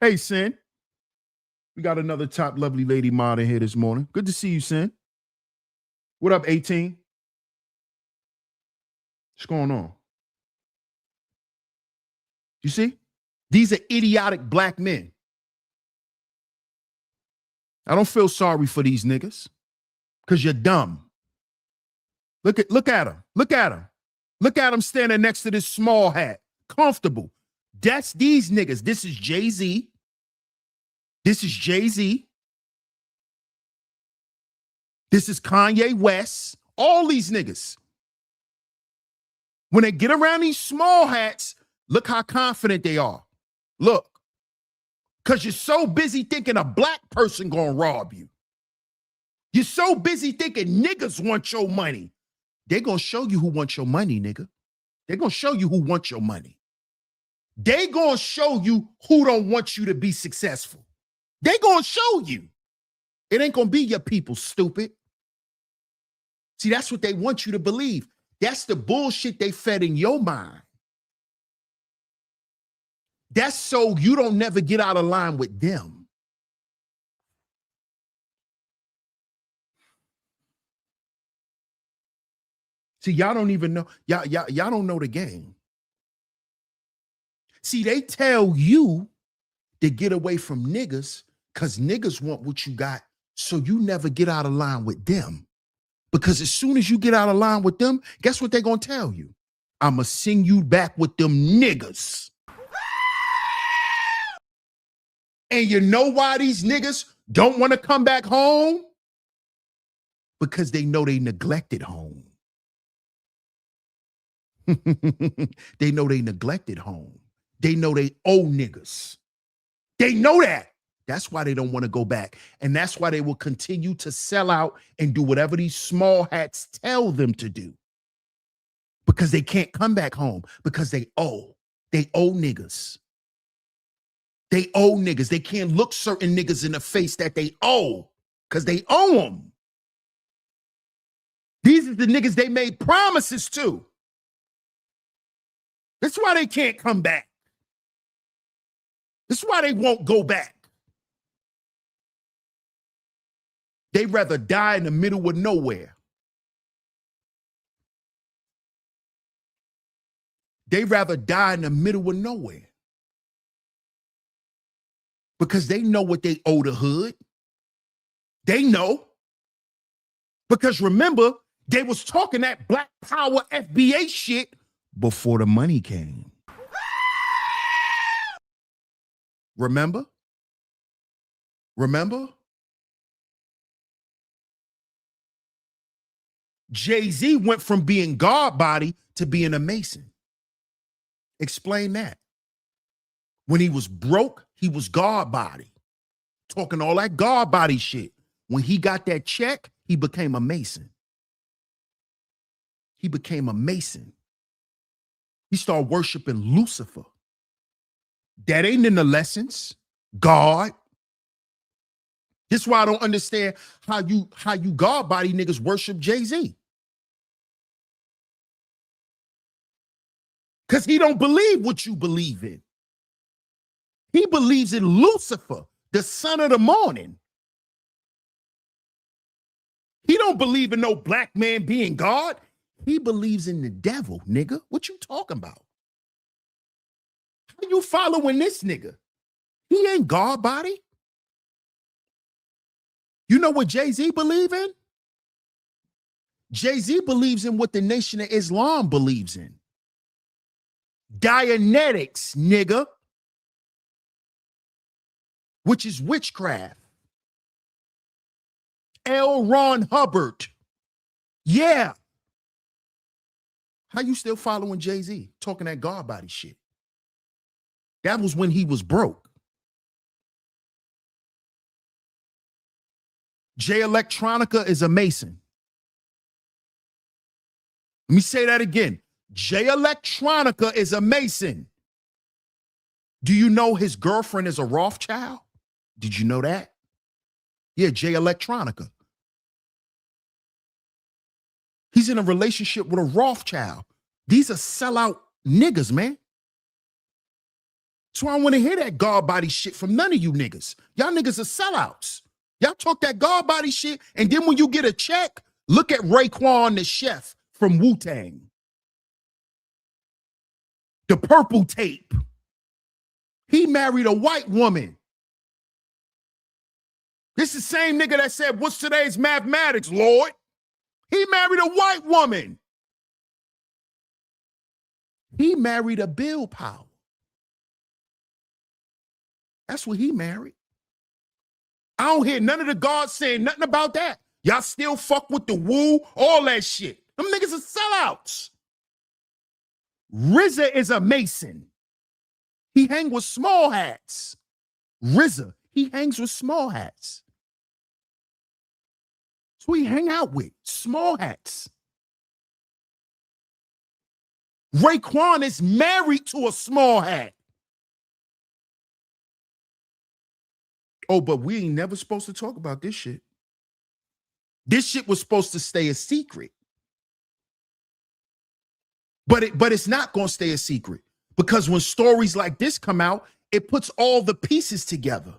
Hey, Sin. We got another top lovely lady mod in here this morning. Good to see you, Sin. What up, 18? What's going on? You see? These are idiotic black men. I don't feel sorry for these niggas because you're dumb. Look at him. Look at him. Look at him standing next to this small hat. Comfortable. That's these niggas. This is Jay-Z. This is Jay-Z. This is Kanye West. All these niggas. When they get around these small hats, look how confident they are. Look. Because you're so busy thinking a black person gonna rob you. You're so busy thinking niggas want your money. They're gonna show you who wants your money, nigga. They're gonna show you who wants your money. They gonna show you who don't want you to be successful. They gonna show you. It ain't gonna be your people, stupid. See, that's what they want you to believe. That's the bullshit they fed in your mind. That's so you don't never get out of line with them. See, y'all don't even know. Y'all don't know the game. See, they tell you to get away from niggas because niggas want what you got, so you never get out of line with them. Because as soon as you get out of line with them, guess what they're going to tell you? I'm going to send you back with them niggas. And you know why these niggas don't want to come back home? Because they know they neglected home. They know they neglected home. They know they owe niggas. They know that. That's why they don't want to go back. And that's why they will continue to sell out and do whatever these small hats tell them to do. Because they can't come back home. Because they owe. They owe niggas. They owe niggas. They can't look certain niggas in the face that they owe. Because they owe them. These are the niggas they made promises to. That's why they can't come back. That's why they won't go back. They'd rather die in the middle of nowhere. They'd rather die in the middle of nowhere. Because they know what they owe the hood. They know. Because remember, they was talking that Black Power FBA shit before the money came. Remember? Remember? Jay-Z went from being God body to being a Mason. Explain that. When he was broke, he was God body. Talking all that God body shit. When he got that check, he became a Mason. He became a Mason. He started worshiping Lucifer. That ain't in the lessons. God. This is why I don't understand how you God body niggas worship Jay-Z. Because he don't believe what you believe in. He believes in Lucifer, the son of the morning. He don't believe in no black man being God. He believes in the devil, nigga. What you talking about? How you following this nigga? He ain't God body. You know what Jay-Z believe in? Jay-Z believes in what the Nation of Islam believes in. Dianetics, nigga, which is witchcraft. L. Ron Hubbard. Yeah. How you still following Jay-Z talking that God body shit? That was when he was broke. Jay Electronica is a Mason. Let me say that again. Jay Electronica is a Mason. Do you know his girlfriend is a Rothschild? Did you know that? Yeah, Jay Electronica. He's in a relationship with a Rothschild. These are sellout niggas, man. So I don't want to hear that God body shit from none of you niggas. Y'all niggas are sellouts. Y'all talk that God body shit, and then when you get a check, look at Raekwon the chef from Wu-Tang. The purple tape. He married a white woman. This is the same nigga that said, what's today's mathematics, Lord? He married a white woman. He married a Bill Powell. That's what he married. I don't hear none of the gods saying nothing about that. Y'all still fuck with the woo, all that shit. Them niggas are sellouts. RZA is a Mason. He hang with small hats. RZA, he hangs with small hats. That's who he hang out with, small hats. Raekwon is married to a small hat. Oh, but we ain't never supposed to talk about this shit. This shit was supposed to stay a secret. But it's not going to stay a secret, because when stories like this come out, it puts all the pieces together.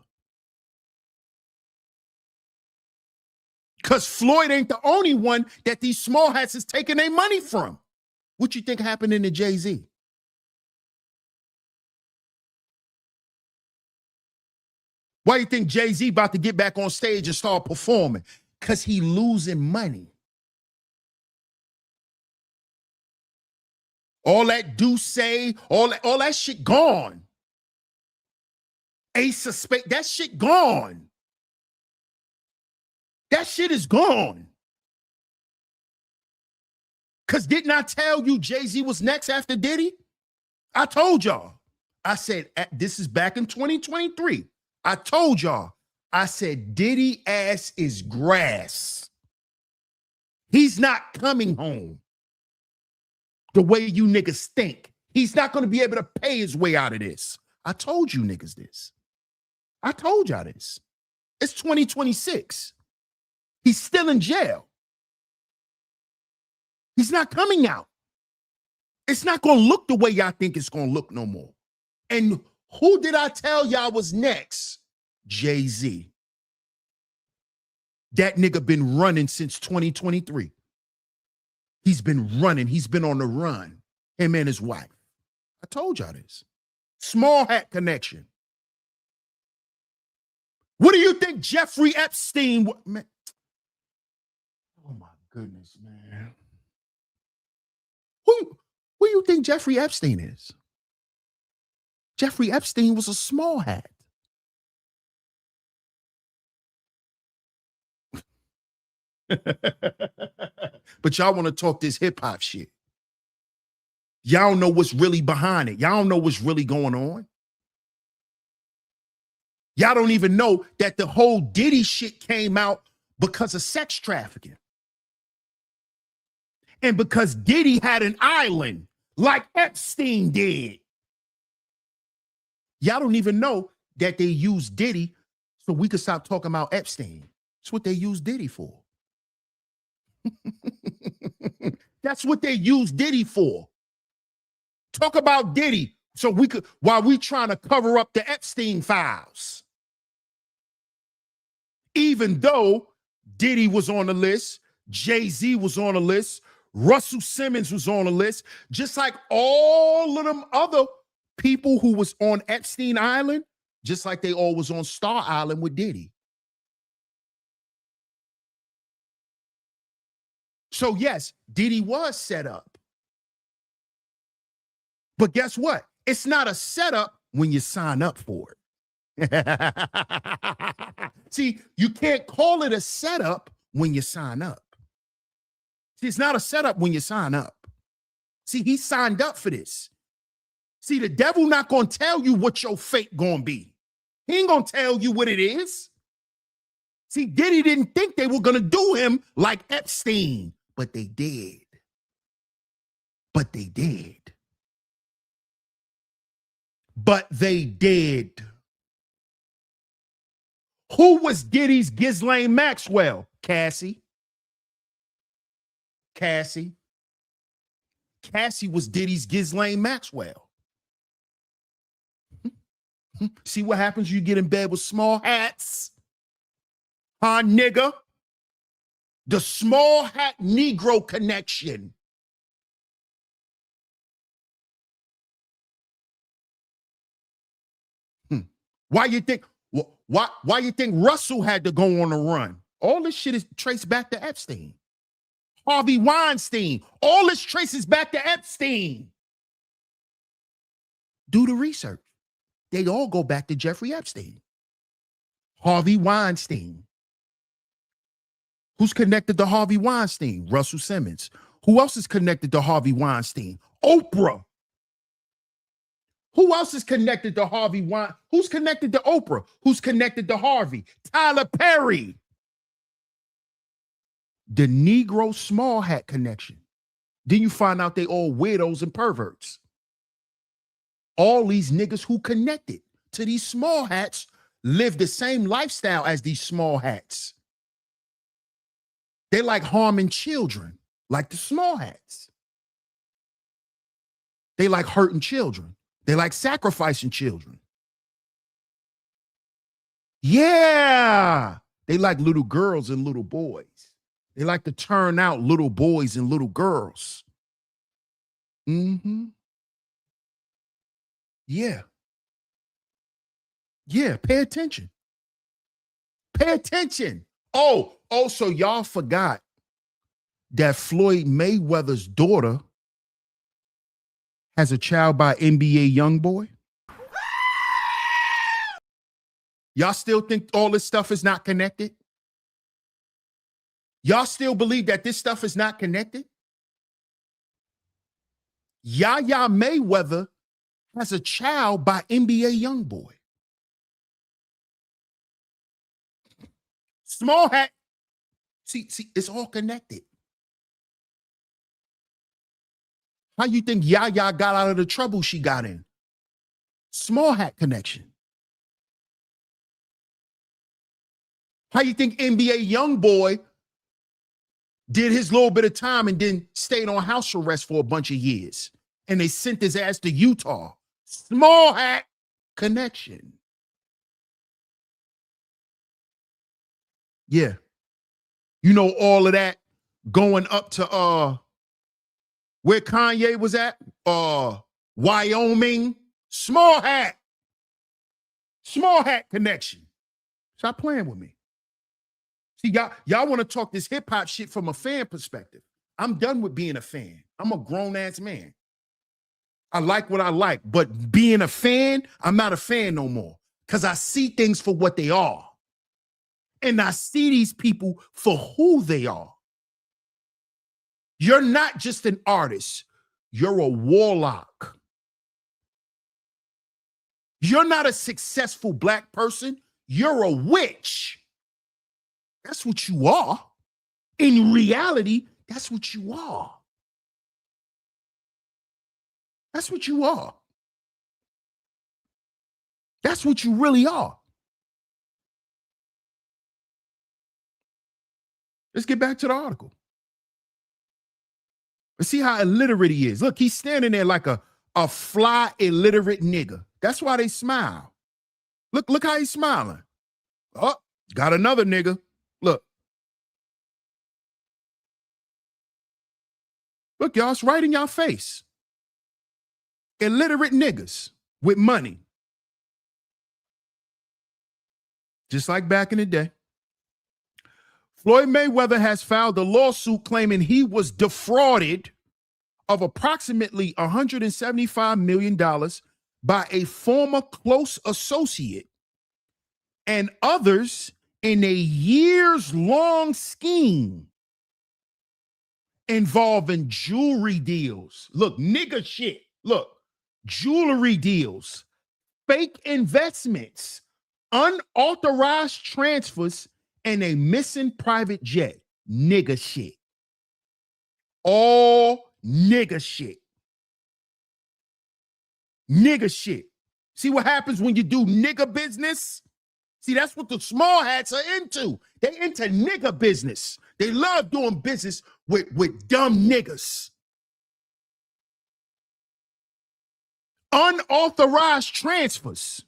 Because Floyd ain't the only one that these small hats is taking their money from. What you think happened in the Jay-Z? Why you think Jay-Z about to get back on stage and start performing? Because he losing money. All that Douce, all that shit gone. Ace of Spades, that shit gone. That shit is gone. Because didn't I tell you Jay-Z was next after Diddy? I told y'all. I said, this is back in 2023. I told y'all. I said, Diddy ass is grass. He's not coming home the way you niggas think. He's not going to be able to pay his way out of this. I told you niggas this. I told y'all this. It's 2026. He's still in jail. He's not coming out. It's not going to look the way y'all think it's going to look no more. And who did I tell y'all was next? Jay-Z. That nigga been running since 2023. He's been running. He's been on the run. Him and his wife. I told y'all this. Small hat connection. What do you think Jeffrey Epstein? Man. Oh my goodness, man. Who you think Jeffrey Epstein is? Jeffrey Epstein was a small hat. But y'all want to talk this hip hop shit. Y'all don't know what's really behind it. Y'all don't know what's really going on. Y'all don't even know that the whole Diddy shit came out because of sex trafficking. And because Diddy had an island like Epstein did. Y'all don't even know that they used Diddy so we could stop talking about Epstein. That's what they used Diddy for. That's what they used Diddy for. Talk about Diddy so we could, while we trying to cover up the Epstein files. Even though Diddy was on the list, Jay-Z was on the list, Russell Simmons was on the list, just like all of them other people who was on Epstein Island, just like they all was on Star Island with Diddy. So yes, Diddy was set up. But guess what? It's not a setup when you sign up for it. See, you can't call it a setup when you sign up. See, it's not a setup when you sign up. See, he signed up for this. See, the devil not going to tell you what your fate going to be. He ain't going to tell you what it is. See, Diddy didn't think they were going to do him like Epstein, but they did. But they did. But they did. Who was Diddy's Ghislaine Maxwell? Cassie. Cassie was Diddy's Ghislaine Maxwell. See what happens? You get in bed with small hats. Huh, nigga? The small hat Negro connection. Why you think Russell had to go on a run? All this shit is traced back to Epstein. Harvey Weinstein. All this traces back to Epstein. Do the research. They all go back to Jeffrey Epstein. Harvey Weinstein. Who's connected to Harvey Weinstein? Russell Simmons. Who else is connected to Harvey Weinstein? Oprah. Who else is connected to Harvey Weinstein? Who's connected to Oprah? Who's connected to Harvey? Tyler Perry. The Negro small hat connection. Then you find out they all weirdos and perverts. All these niggas who connected to these small hats live the same lifestyle as these small hats. They like harming children, like the small hats. They like hurting children. They like sacrificing children. Yeah. They like little girls and little boys. They like to turn out little boys and little girls. Mm-hmm. Yeah. Yeah, pay attention. Pay attention. Oh, so y'all forgot that Floyd Mayweather's daughter has a child by NBA YoungBoy? Y'all still think all this stuff is not connected? Y'all still believe that this stuff is not connected? Yaya Mayweather has a child by NBA YoungBoy. Small hat. See, it's all connected. How you think Yaya got out of the trouble she got in? Small hat connection. How you think NBA YoungBoy did his little bit of time and then stayed on house arrest for a bunch of years? And they sent his ass to Utah. Small hat connection. Yeah. You know, all of that going up to where Kanye was at, Wyoming. Small hat connection. Stop playing with me. See, y'all want to talk this hip hop shit from a fan perspective. I'm done with being a fan. I'm a grown ass man. I like what I like, but being a fan, I'm not a fan no more because I see things for what they are. And I see these people for who they are. You're not just an artist. You're a warlock. You're not a successful Black person. You're a witch. That's what you are. In reality, that's what you are. That's what you are. That's what you really are. Let's get back to the article. Let's see how illiterate he is. Look, he's standing there like a fly illiterate nigga. That's why they smile. Look how he's smiling. Oh, got another nigga. Look, y'all, it's right in y'all face. Illiterate niggas with money. Just like back in the day. Floyd Mayweather has filed a lawsuit claiming he was defrauded of approximately $175 million by a former close associate and others in a years-long scheme involving jewelry deals. Look, nigga shit. Look, jewelry deals, fake investments, unauthorized transfers, and a missing private jet. Nigga shit. All nigga shit. Nigga shit. See what happens when you do nigga business? See, that's what the small hats are into. They into nigga business. They love doing business with dumb niggas. Unauthorized transfers.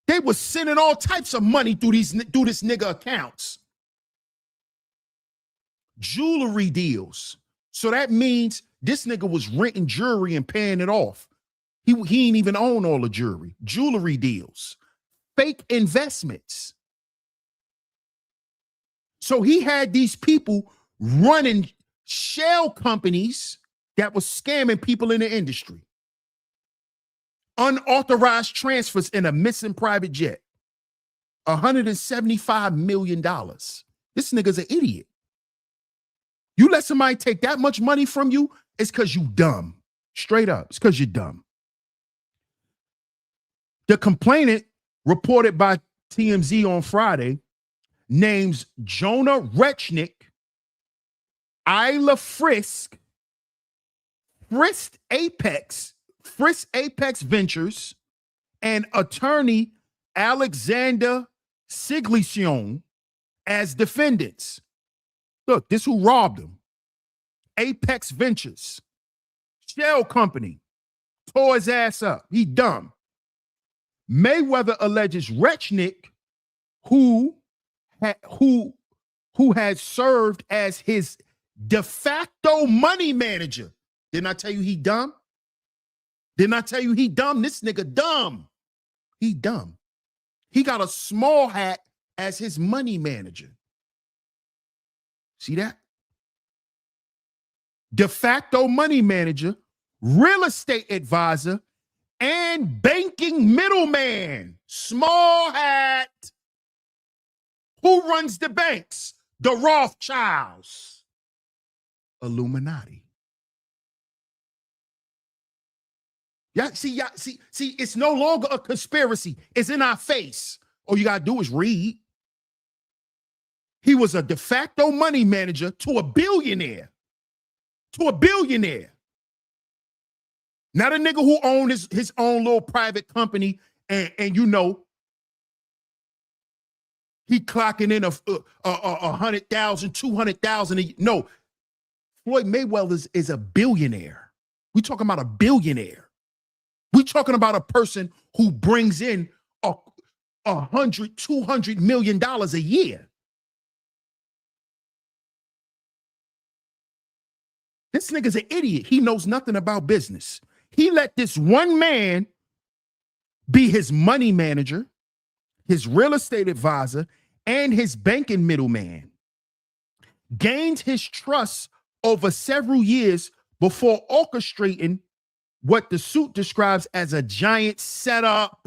They were sending all types of money through this nigga accounts. Jewelry deals. So that means this nigga was renting jewelry and paying it off. He ain't even own all the jewelry. Jewelry deals. Fake investments. So he had these people running shell companies that was scamming people in the industry. Unauthorized transfers in a missing private jet. $175 million. This nigga's an idiot. You let somebody take that much money from you, it's because you dumb. Straight up, it's because you're dumb. The complainant, reported by TMZ on Friday, names Jonah Rechnick, Isla Frisk Apex Ventures, and attorney Alexander Siglision as defendants. Look, this who robbed him. Apex Ventures, shell company, tore his ass up. He dumb. Mayweather alleges Rechnick, who had served as his de facto money manager. Didn't I tell you he dumb? Didn't I tell you he dumb? This nigga dumb. He dumb. He got a small hat as his money manager. See that? De facto money manager, real estate advisor, and banking middleman. Small hat. Who runs the banks? The Rothschilds. Illuminati. See, it's no longer a conspiracy. It's in our face. All you gotta do is read. He was a de facto money manager to a billionaire. To a billionaire. Not a nigga who owned his own little private company and you know, he clocking in a 100,000, 200,000. No, Floyd Mayweather is a billionaire. We talking about a billionaire. We talking about a person who brings in $100, $200 million a year. This nigga's an idiot. He knows nothing about business. He let this one man be his money manager, his real estate advisor, and his banking middleman. Gained his trust over several years before orchestrating what the suit describes as a giant setup.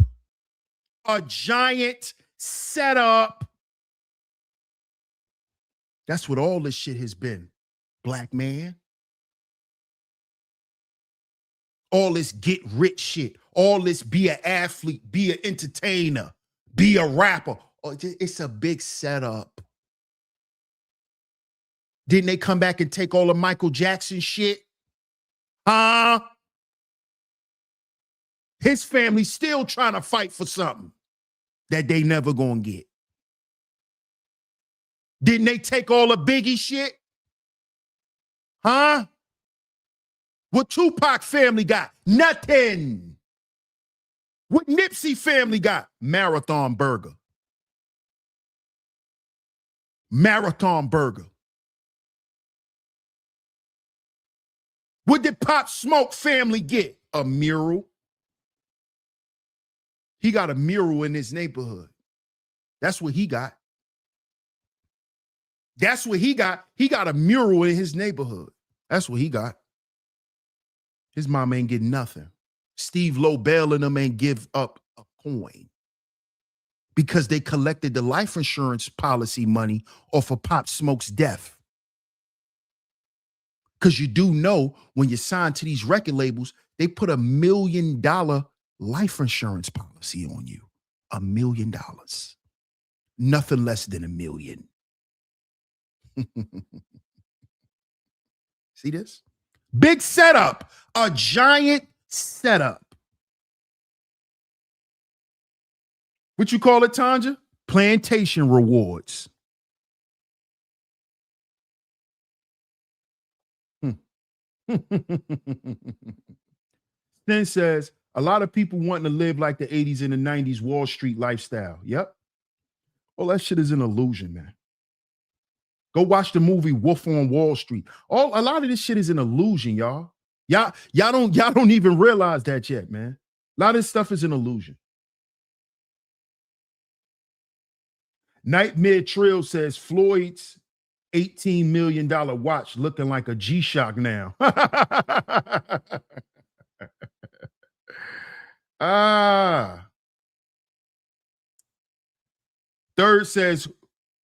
A giant setup. That's what all this shit has been, black man. All this get rich shit. All this be an athlete, be an entertainer, be a rapper. It's a big setup. Didn't they come back and take all of Michael Jackson shit? His family's still trying to fight for something that they never gonna get. Didn't they take all the Biggie shit? What Tupac family got? Nothing. What Nipsey family got? Marathon Burger. Marathon Burger. What did Pop Smoke family get? A mural. He got a mural in his neighborhood. That's what he got. That's what he got. He got a mural in his neighborhood. That's what he got. His mom ain't getting nothing. Steve Lobel and them ain't give up a coin because they collected the life insurance policy money off of Pop Smoke's death. Because you do know when you sign to these record labels, they put $1 million life insurance policy on you. $1 million. Nothing less than $1 million. See this? Big setup. A giant setup. What you call it, Tanja? Plantation rewards. Then says, a lot of people wanting to live like the 80s and the 90s Wall Street lifestyle. Yep. Well, that shit is an illusion, man. Go watch the movie Wolf on Wall Street. A lot of this shit is an illusion, y'all. Y'all don't even realize that yet, man. A lot of this stuff is an illusion. Nightmare Trill says Floyd's $18 million watch looking like a G-Shock now. Third says,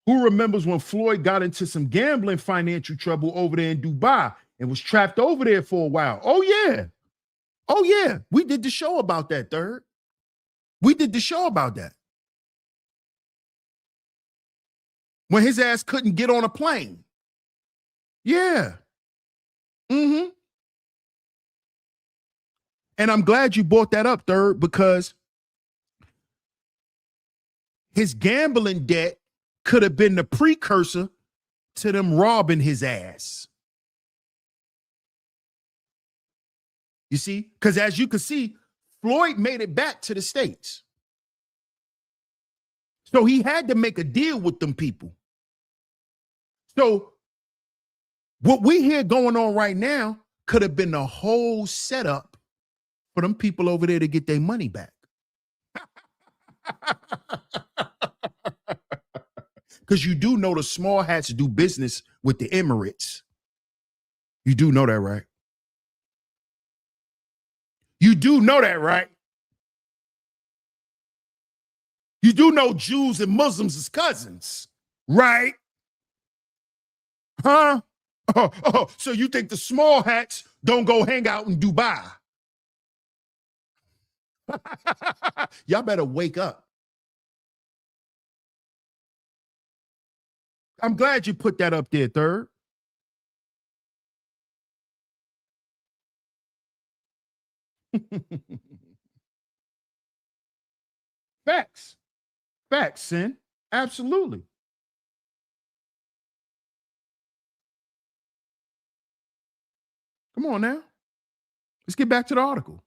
who remembers when Floyd got into some gambling financial trouble over there in Dubai and was trapped over there for a while? Oh, yeah. Oh, yeah. We did the show about that, Third. We did the show about that. When his ass couldn't get on a plane. Yeah. Mm-hmm. And I'm glad you brought that up, Third, because his gambling debt could have been the precursor to them robbing his ass. You see? Because as you can see, Floyd made it back to the States. So he had to make a deal with them people. So what we hear going on right now could have been the whole setup for them people over there to get their money back. Because you do know the small hats do business with the Emirates. You do know that, right? You do know that, right? You do know Jews and Muslims is cousins, right? Huh? So you think the small hats don't go hang out in Dubai? Y'all better wake up. I'm glad you put that up there, Third. Facts. Facts, Sin. Absolutely. Come on now. Let's get back to the article.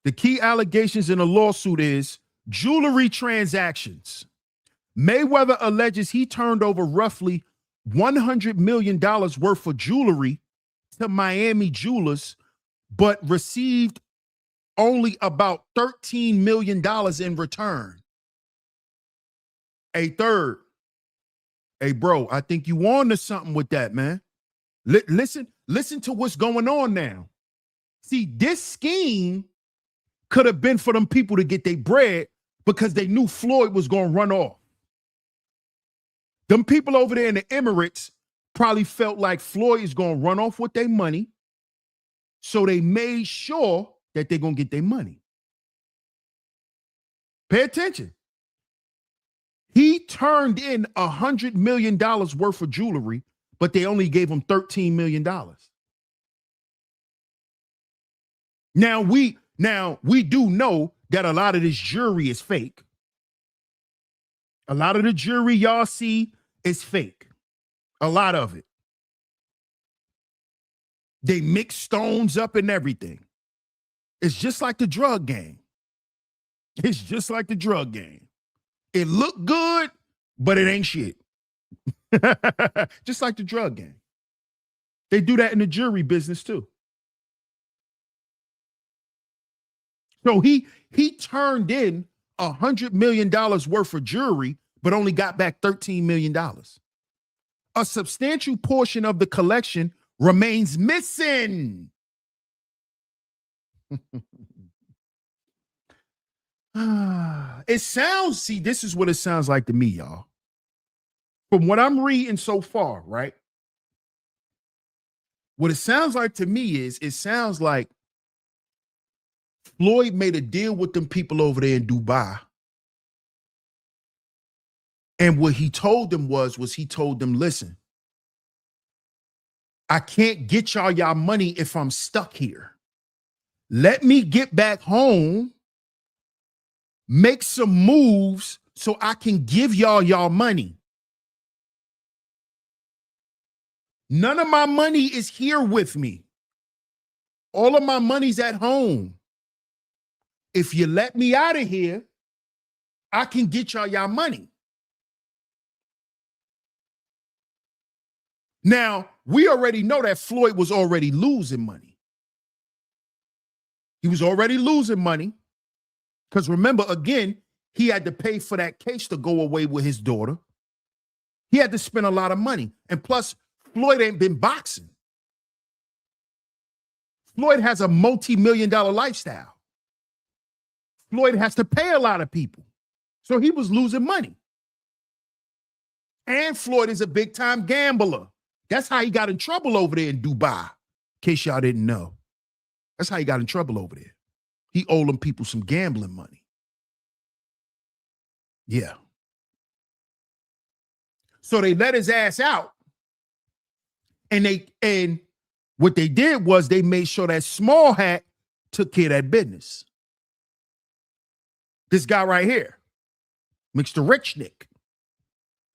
The key allegations in the lawsuit is jewelry transactions. Mayweather alleges he turned over roughly $100 million worth of jewelry to Miami jewelers, but received only about $13 million in return. A Third. Hey, bro, I think you on to something with that, man. Listen to what's going on now. See, this scheme could have been for them people to get their bread because they knew Floyd was going to run off. Them people over there in the Emirates probably felt like Floyd is going to run off with their money, so they made sure that they're going to get their money. Pay attention. He turned in $100 million worth of jewelry, but they only gave him $13 million. Now we do know that a lot of this jewelry is fake. A lot of the jewelry y'all see is fake. A lot of it. They mix stones up and everything. It's just like the drug game. It's just like the drug game. It look good, but it ain't shit. Just like the drug game. They do that in the jewelry business too. So he turned in $100 million worth of jewelry, but only got back $13 million. A substantial portion of the collection remains missing. See, this is what it sounds like to me, y'all. From what I'm reading so far, right? What it sounds like to me is it sounds like Floyd made a deal with them people over there in Dubai. And what he told them was he told them, listen, I can't get y'all money if I'm stuck here. Let me get back home, make some moves so I can give y'all money. None of my money is here with me. All of my money's at home. If you let me out of here, I can get y'all money. Now, we already know that Floyd was already losing money. He was already losing money because remember, again, he had to pay for that case to go away with his daughter. He had to spend a lot of money. And plus, Floyd ain't been boxing. Floyd has a multi-million-dollar lifestyle. Floyd has to pay a lot of people. So he was losing money. And Floyd is a big-time gambler. That's how he got in trouble over there in Dubai, in case y'all didn't know. That's how he got in trouble over there. He owed them people some gambling money. Yeah. So they let his ass out. And what they did was they made sure that Small Hat took care of that business. This guy right here, Mr. Richnick.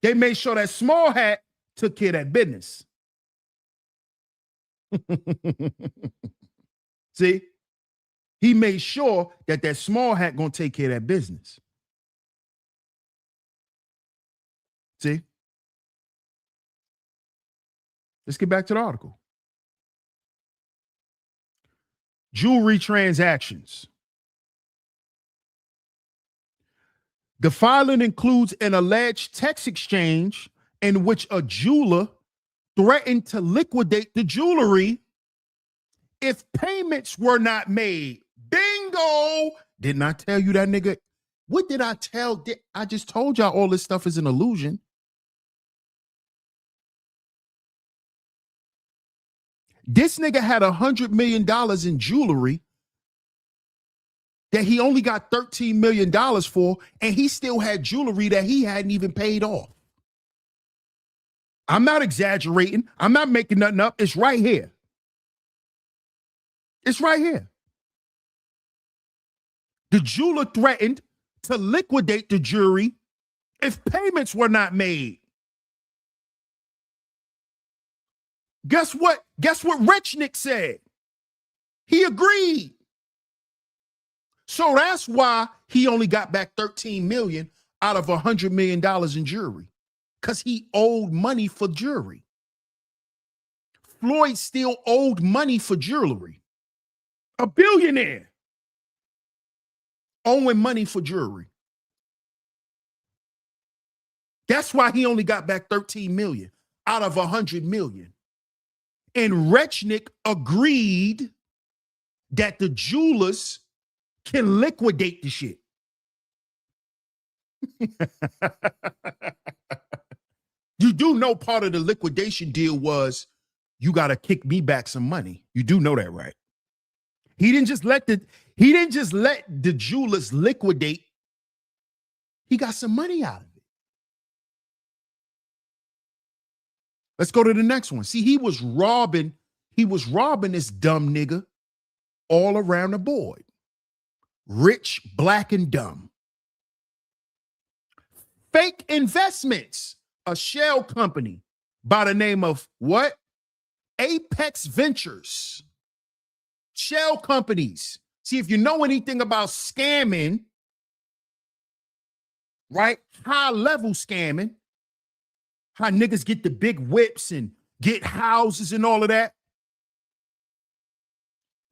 They made sure that Small Hat took care of that business. See? He made sure that Small Hat gonna take care of that business. See? Let's get back to the article. Jewelry transactions. The filing includes an alleged text exchange in which a jeweler threatened to liquidate the jewelry if payments were not made. Bingo! Didn't I tell you that, nigga? What did I tell? I just told y'all all this stuff is an illusion. This nigga had $100 million in jewelry that he only got $13 million for, and he still had jewelry that he hadn't even paid off. I'm not exaggerating. I'm not making nothing up. It's right here. It's right here. The jeweler threatened to liquidate the jewelry if payments were not made. Guess what? Guess what Richnick said? He agreed. So that's why he only got back $13 million out of $100 million in jewelry, because he owed money for jewelry. Floyd still owed money for jewelry. A billionaire owing money for jewelry. That's why he only got back $13 million out of $100 million. And Richnick agreed that the jewelers can liquidate the shit. You do know part of the liquidation deal was you got to kick me back some money. You do know that, right? He didn't just let the jewelers liquidate. He got some money out of it. Let's go to the next one. See, he was robbing this dumb nigga all around the board. Rich, black, and dumb. Fake investments. A shell company by the name of what? Apex Ventures. Shell companies. See, if you know anything about scamming, right? High level scamming, how niggas get the big whips and get houses and all of that.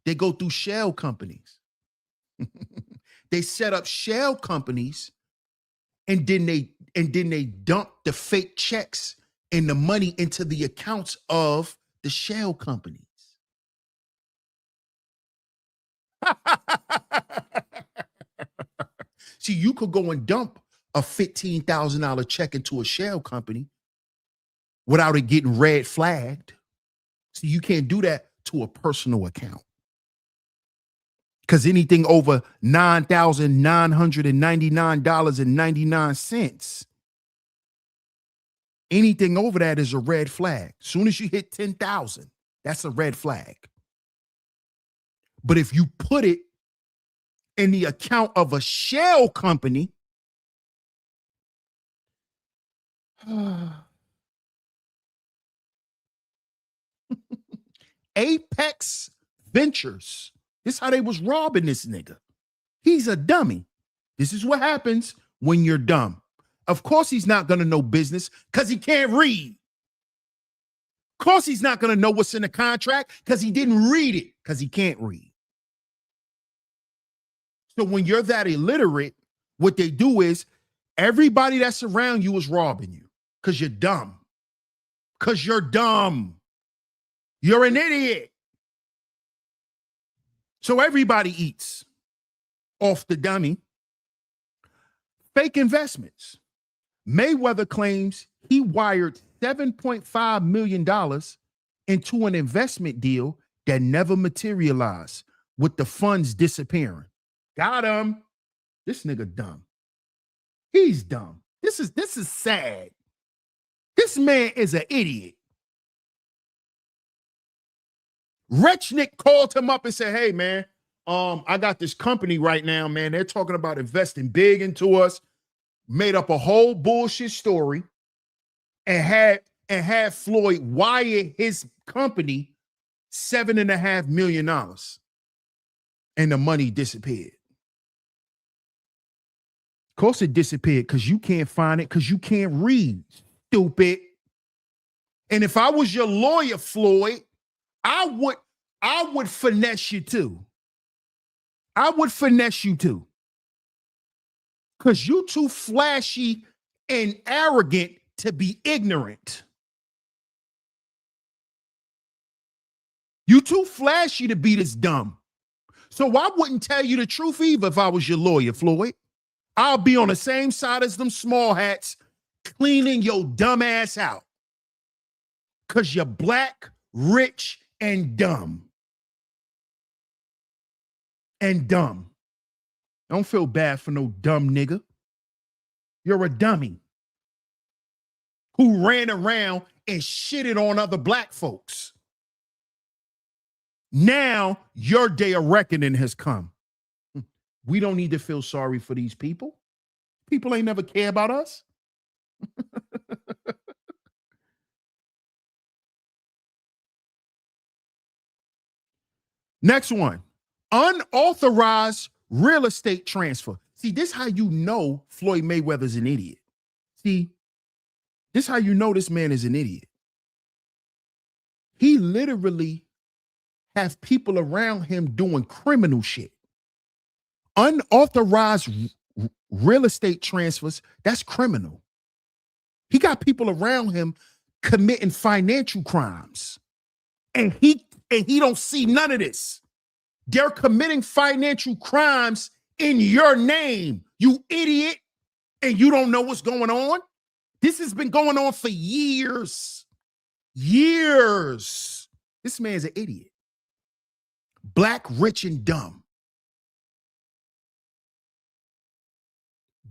They go through shell companies. They set up shell companies, and then they dump the fake checks and the money into the accounts of the shell companies. See, you could go and dump a $15,000 check into a shell company without it getting red flagged. So you can't do that to a personal account. Because anything over $9,999.99, anything over that is a red flag. Soon as you hit 10,000, that's a red flag. But if you put it in the account of a shell company, Apex Ventures, this is how they was robbing this nigga. He's a dummy. This is what happens when you're dumb. Of course he's not going to know business because he can't read. Of course he's not going to know what's in the contract because he didn't read it because he can't read. So when you're that illiterate, what they do is everybody that's around you is robbing you because you're dumb. Because you're dumb. You're an idiot. So everybody eats off the dummy. Fake investments. Mayweather claims he wired $7.5 million into an investment deal that never materialized, with the funds disappearing. Got him. This nigga dumb. He's dumb. This is sad. This man is an idiot. Rechnick called him up and said, hey, man, I got this company right now, man. They're talking about investing big into us. Made up a whole bullshit story and had Floyd wire his company $7.5 million. And the money disappeared. Of course it disappeared because you can't find it because you can't read, stupid. And if I was your lawyer, Floyd, I would finesse you too. I would finesse you too. Because you too flashy and arrogant to be ignorant. You too flashy to be this dumb. So I wouldn't tell you the truth either if I was your lawyer, Floyd. I'll be on the same side as them small hats cleaning your dumb ass out. Because you're black, rich, and dumb. And dumb. Don't feel bad for no dumb nigga. You're a dummy who ran around and shitted on other black folks. Now your day of reckoning has come. We don't need to feel sorry for these people. People ain't never care about us. Next one. Unauthorized real estate transfer. See, this is how you know Floyd Mayweather's an idiot. See, this is how you know this man is an idiot. He literally has people around him doing criminal shit. Unauthorized real estate transfers, that's criminal. He got people around him committing financial crimes. And he don't see none of this. They're committing financial crimes in your name, you idiot, and you don't know what's going on? This has been going on for years. Years. This man's an idiot. Black, rich, and dumb.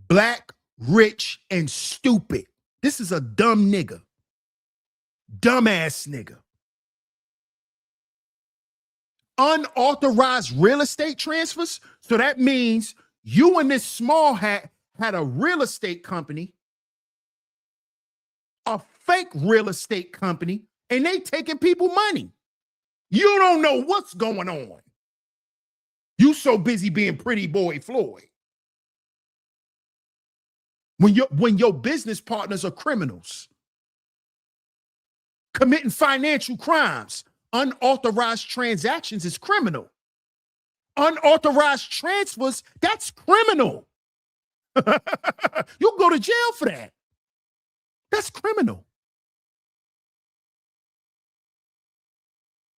Black, rich, and stupid. This is a dumb nigga. Dumbass nigga. Unauthorized real estate transfers. So that means you and this small hat had a real estate company, a fake real estate company, and they taking people money. You don't know what's going on. You so busy being pretty boy Floyd. When your business partners are criminals, committing financial crimes. Unauthorized transactions is criminal. Unauthorized transfers, that's criminal. You'll go to jail for that. That's criminal.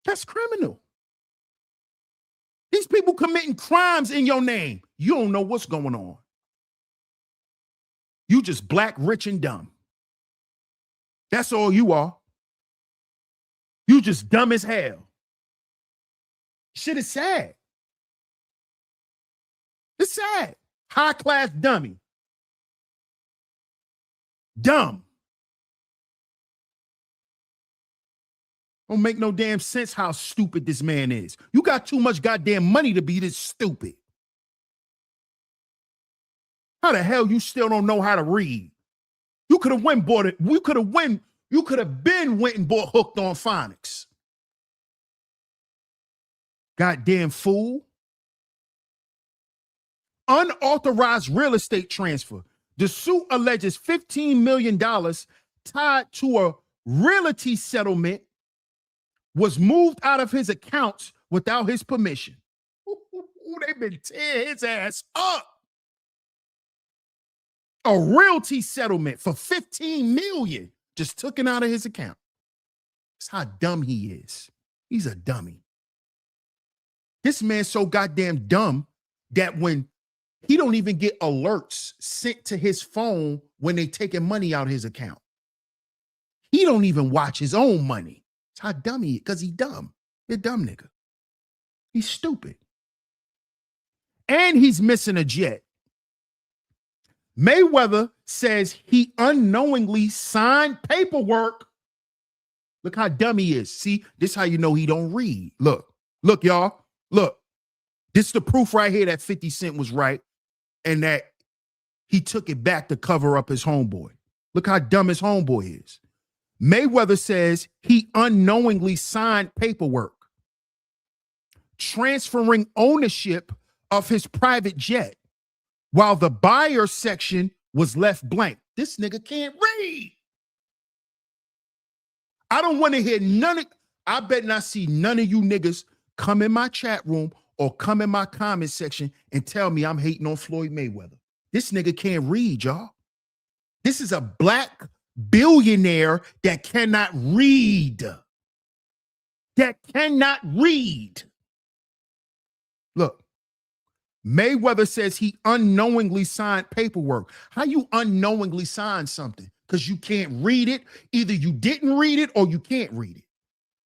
That's criminal. These people committing crimes in your name. You don't know what's going on. You just black, rich, and dumb. That's all you are. You just dumb as hell. Shit is sad. It's sad. High class dummy. Dumb. Don't make no damn sense how stupid this man is. You got too much goddamn money to be this stupid. How the hell you still don't know how to read? You could have went bought it. You could have been went and bought Hooked on Phonics. Goddamn fool. Unauthorized real estate transfer. The suit alleges $15 million tied to a realty settlement was moved out of his accounts without his permission. They've been tearing his ass up. A realty settlement for $15 million just took it out of his account. That's how dumb he is. He's a dummy. This man's so goddamn dumb that when he don't even get alerts sent to his phone when they taking money out of his account. He don't even watch his own money. That's how dumb he is, because he's dumb. He's a dumb nigga. He's stupid. And he's missing a jet. Mayweather says he unknowingly signed paperwork. Look how dumb he is. See, this is how you know he don't read. Look, y'all. Look, this is the proof right here that 50 Cent was right and that he took it back to cover up his homeboy. Look how dumb his homeboy is. Mayweather says he unknowingly signed paperwork transferring ownership of his private jet while the buyer section was left blank. This nigga can't read. I don't want to hear I bet not see none of you niggas come in my chat room or come in my comment section and tell me I'm hating on Floyd Mayweather. This nigga can't read, y'all. This is a black billionaire that cannot read. That cannot read. Look, Mayweather says he unknowingly signed paperwork. How you unknowingly sign something? Because you can't read it. Either you didn't read it or you can't read it.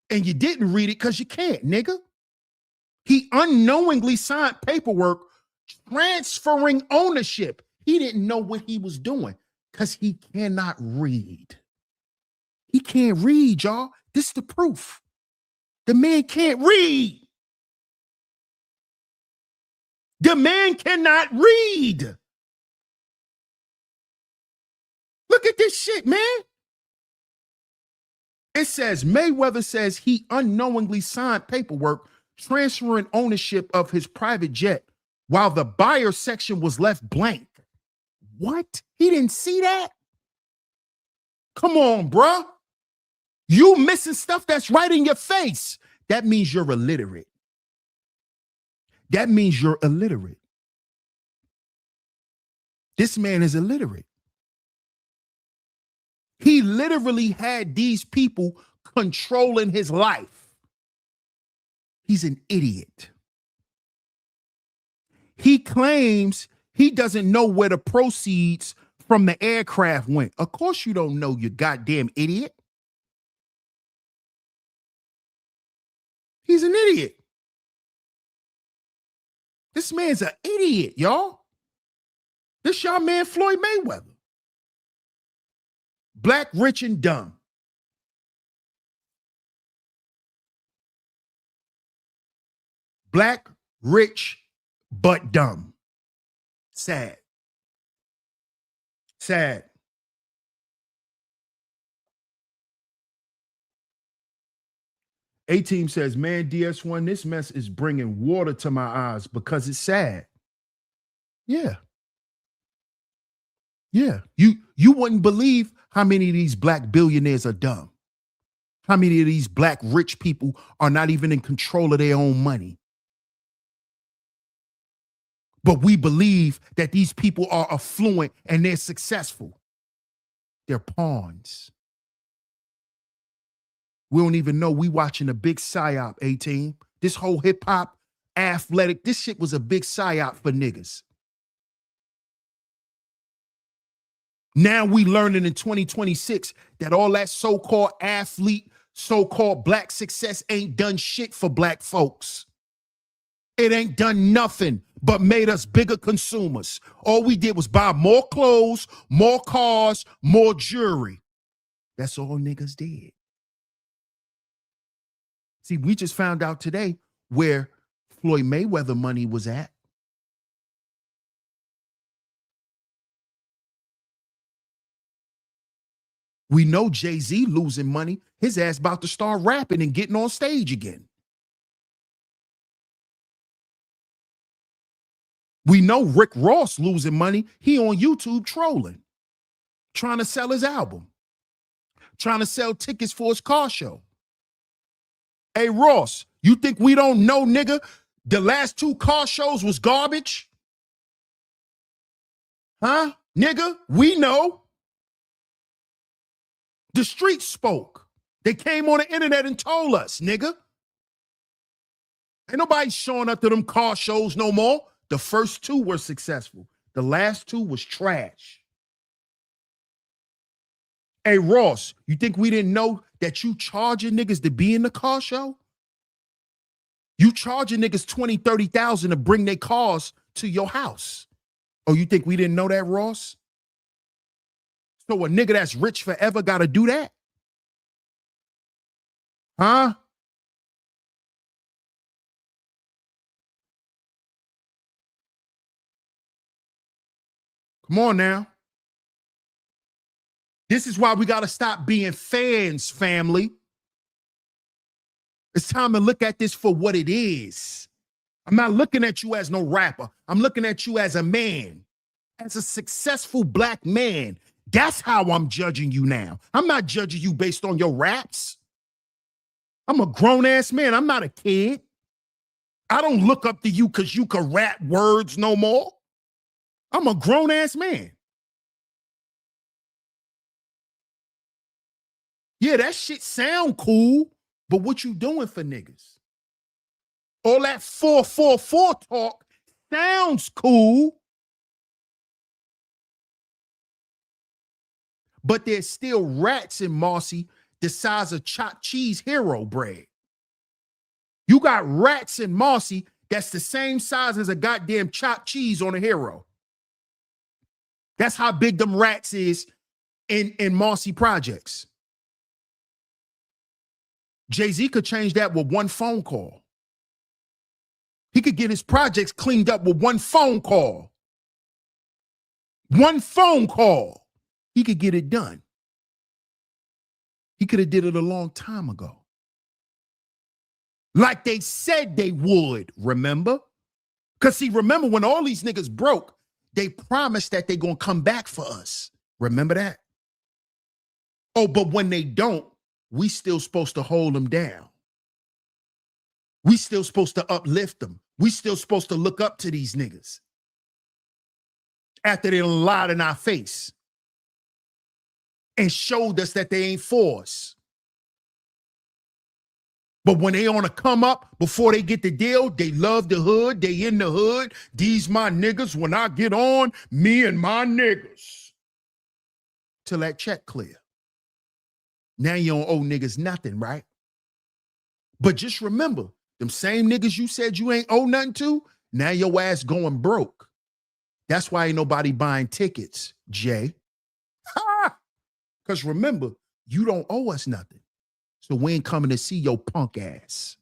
And you didn't read it because you can't, nigga. He unknowingly signed paperwork transferring ownership. He didn't know what he was doing because he cannot read. He can't read, y'all. This is the proof. The man can't read. The man cannot read. Look at this shit, man. It says Mayweather says he unknowingly signed paperwork transferring ownership of his private jet while the buyer section was left blank. What? He didn't see that? Come on, bruh. You missing stuff that's right in your face. That means you're illiterate. That means you're illiterate. This man is illiterate. He literally had these people controlling his life. He's an idiot. He claims he doesn't know where the proceeds from the aircraft went. Of course you don't know, you goddamn idiot. He's an idiot. This man's an idiot, y'all. This y'all man Floyd Mayweather. Black, rich, and dumb. Black, rich, but dumb. Sad. Sad. A-Team says, man, DS1, this mess is bringing water to my eyes because it's sad. Yeah. Yeah. You wouldn't believe how many of these black billionaires are dumb. How many of these black rich people are not even in control of their own money. But we believe that these people are affluent and they're successful. They're pawns. We don't even know we watching a big psyop, 18. This whole hip hop, athletic, this shit was a big psyop for niggas. Now we learning in 2026 that all that so-called athlete, so-called black success ain't done shit for black folks. It ain't done nothing but made us bigger consumers. All we did was buy more clothes, more cars, more jewelry. That's all niggas did. See, we just found out today where Floyd Mayweather money was at. We know Jay-Z losing money. His ass about to start rapping and getting on stage again. We know Rick Ross losing money. He on YouTube trolling, trying to sell his album, trying to sell tickets for his car show. Hey, Ross, you think we don't know, nigga? The last 2 car shows was garbage? Huh? Nigga, we know. The streets spoke. They came on the internet and told us, nigga. Ain't nobody showing up to them car shows no more. The first 2 were successful. The last 2 was trash. Hey, Ross, you think we didn't know that you charging niggas to be in the car show? You charging niggas 20, 30,000 to bring their cars to your house. Oh, you think we didn't know that, Ross? So a nigga that's rich forever got to do that? Huh? Come on now. This is why we got to stop being fans, family. It's time to look at this for what it is. I'm not looking at you as no rapper. I'm looking at you as a man, as a successful black man. That's how I'm judging you now. I'm not judging you based on your raps. I'm a grown-ass man. I'm not a kid. I don't look up to you because you can rap words no more. I'm a grown-ass man. Yeah, that shit sound cool, but what you doing for niggas? All that 444 talk sounds cool, but there's still rats in Marcy the size of chopped cheese hero bread. You got rats in Marcy that's the same size as a goddamn chopped cheese on a hero. That's how big them rats is in Marcy projects. Jay-Z could change that with one phone call. He could get his projects cleaned up with one phone call. One phone call. He could get it done. He could have did it a long time ago. Like they said they would, remember? Because see, remember when all these niggas broke, they promised that they gonna come back for us. Remember that? Oh, but when they don't, we still supposed to hold them down. We still supposed to uplift them. We still supposed to look up to these niggas after they lied in our face and showed us that they ain't for us. But when they on a come up, before they get the deal, they love the hood, they in the hood. These my niggas, when I get on, me and my niggas. Till that check clear. Now you don't owe niggas nothing, right? But just remember, them same niggas you said you ain't owe nothing to, now your ass going broke. That's why ain't nobody buying tickets, Jay. Because remember, you don't owe us nothing. So we ain't coming to see your punk ass.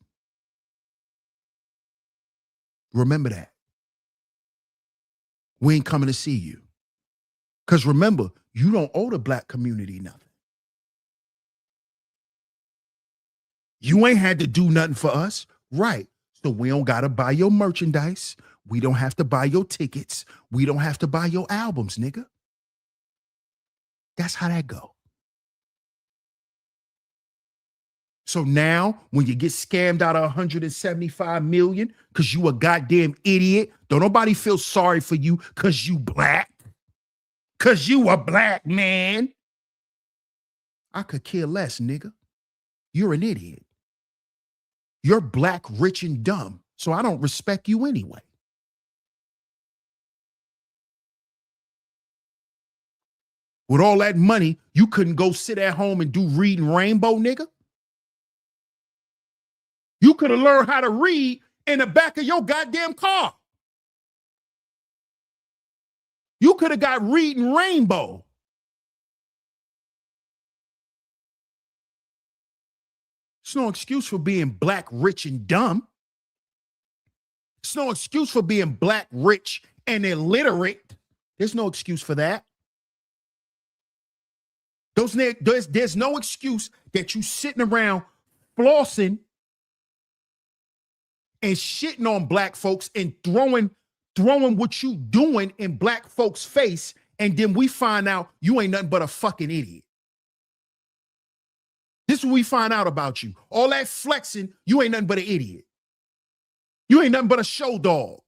Remember that. We ain't coming to see you. Because remember, you don't owe the black community nothing. You ain't had to do nothing for us, right? So we don't got to buy your merchandise. We don't have to buy your tickets. We don't have to buy your albums, nigga. That's how that go. So now when you get scammed out of 175 million because you a goddamn idiot, don't nobody feel sorry for you because you black. Because you a black man. I could care less, nigga. You're an idiot. You're black, rich, and dumb. So I don't respect you anyway. With all that money, you couldn't go sit at home and do reading rainbow, nigga. You could have learned how to read in the back of your goddamn car. You could have got reading rainbow. It's no excuse for being black, rich, and dumb. It's no excuse for being black, rich, and illiterate. There's no excuse for that. There's no excuse that you sitting around flossing and shitting on black folks and throwing what you doing in black folks' face, and then we find out you ain't nothing but a fucking idiot. This is what we find out about you. All that flexing, you ain't nothing but an idiot. You ain't nothing but a show dog.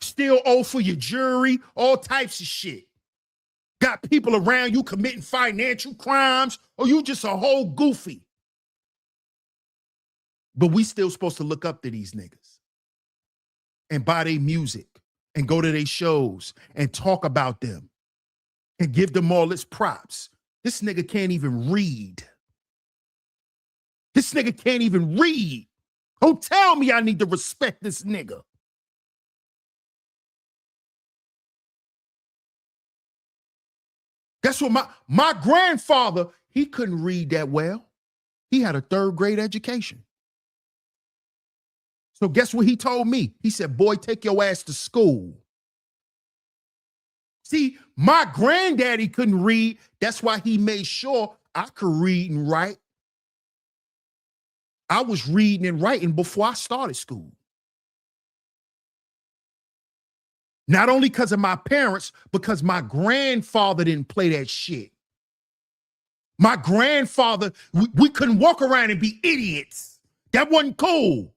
Still owe for your jury, all types of shit. Got people around you committing financial crimes, or you just a whole goofy. But we still supposed to look up to these niggas and buy their music and go to their shows and talk about them and give them all its props. This nigga can't even read. This nigga can't even read. Don't tell me I need to respect this nigga. Guess what? My grandfather, he couldn't read that well. He had a 3rd grade education. So guess what he told me? He said, boy, take your ass to school. See, my granddaddy couldn't read. That's why he made sure I could read and write. I was reading and writing before I started school. Not only because of my parents, because my grandfather didn't play that shit. My grandfather, we couldn't walk around and be idiots. That wasn't cool.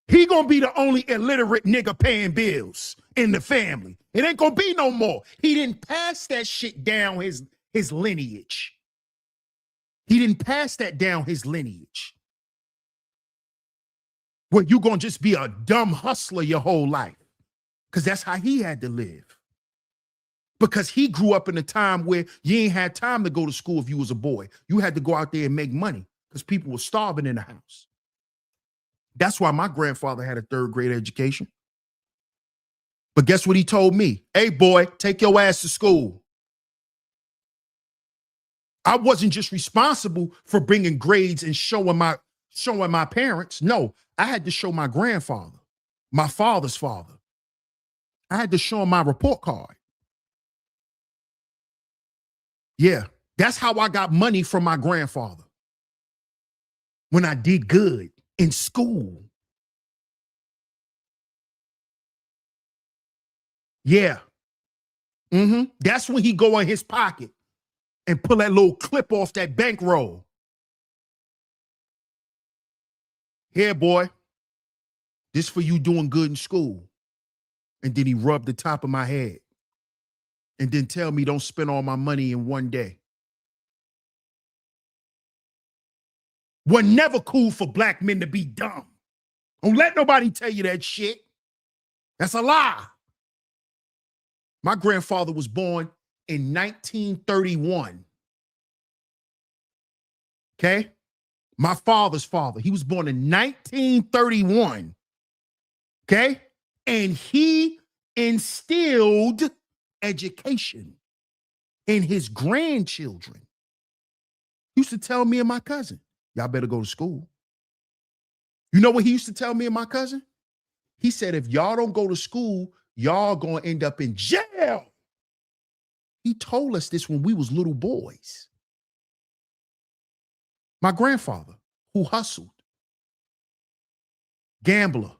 He gonna be the only illiterate nigga paying bills in the family. It ain't gonna be no more. He didn't pass that shit down his lineage. He didn't pass that down his lineage. Where you gonna just be a dumb hustler your whole life. Because that's how he had to live. Because he grew up in a time where you ain't had time to go to school if you was a boy. You had to go out there and make money because people were starving in the house. That's why my grandfather had a 3rd grade education. But guess what he told me? Hey, boy, take your ass to school. I wasn't just responsible for bringing grades and showing my parents. No, I had to show my grandfather, my father's father. I had to show him my report card. Yeah, that's how I got money from my grandfather. When I did good in school. Yeah. That's when he go in his pocket and pull that little clip off that bankroll. Here, boy, this for you doing good in school. And then he rubbed the top of my head and then tell me don't spend all my money in one day. Was never cool for black men to be dumb. Don't let nobody tell you that shit. That's a lie. My grandfather was born in 1931. Okay? My father's father, he was born in 1931. Okay? And he instilled education in his grandchildren. He used to tell me and my cousin, y'all better go to school. You know what he used to tell me and my cousin? He said, if y'all don't go to school, y'all gonna end up in jail. He told us this when we was little boys. My grandfather, who hustled, gambler,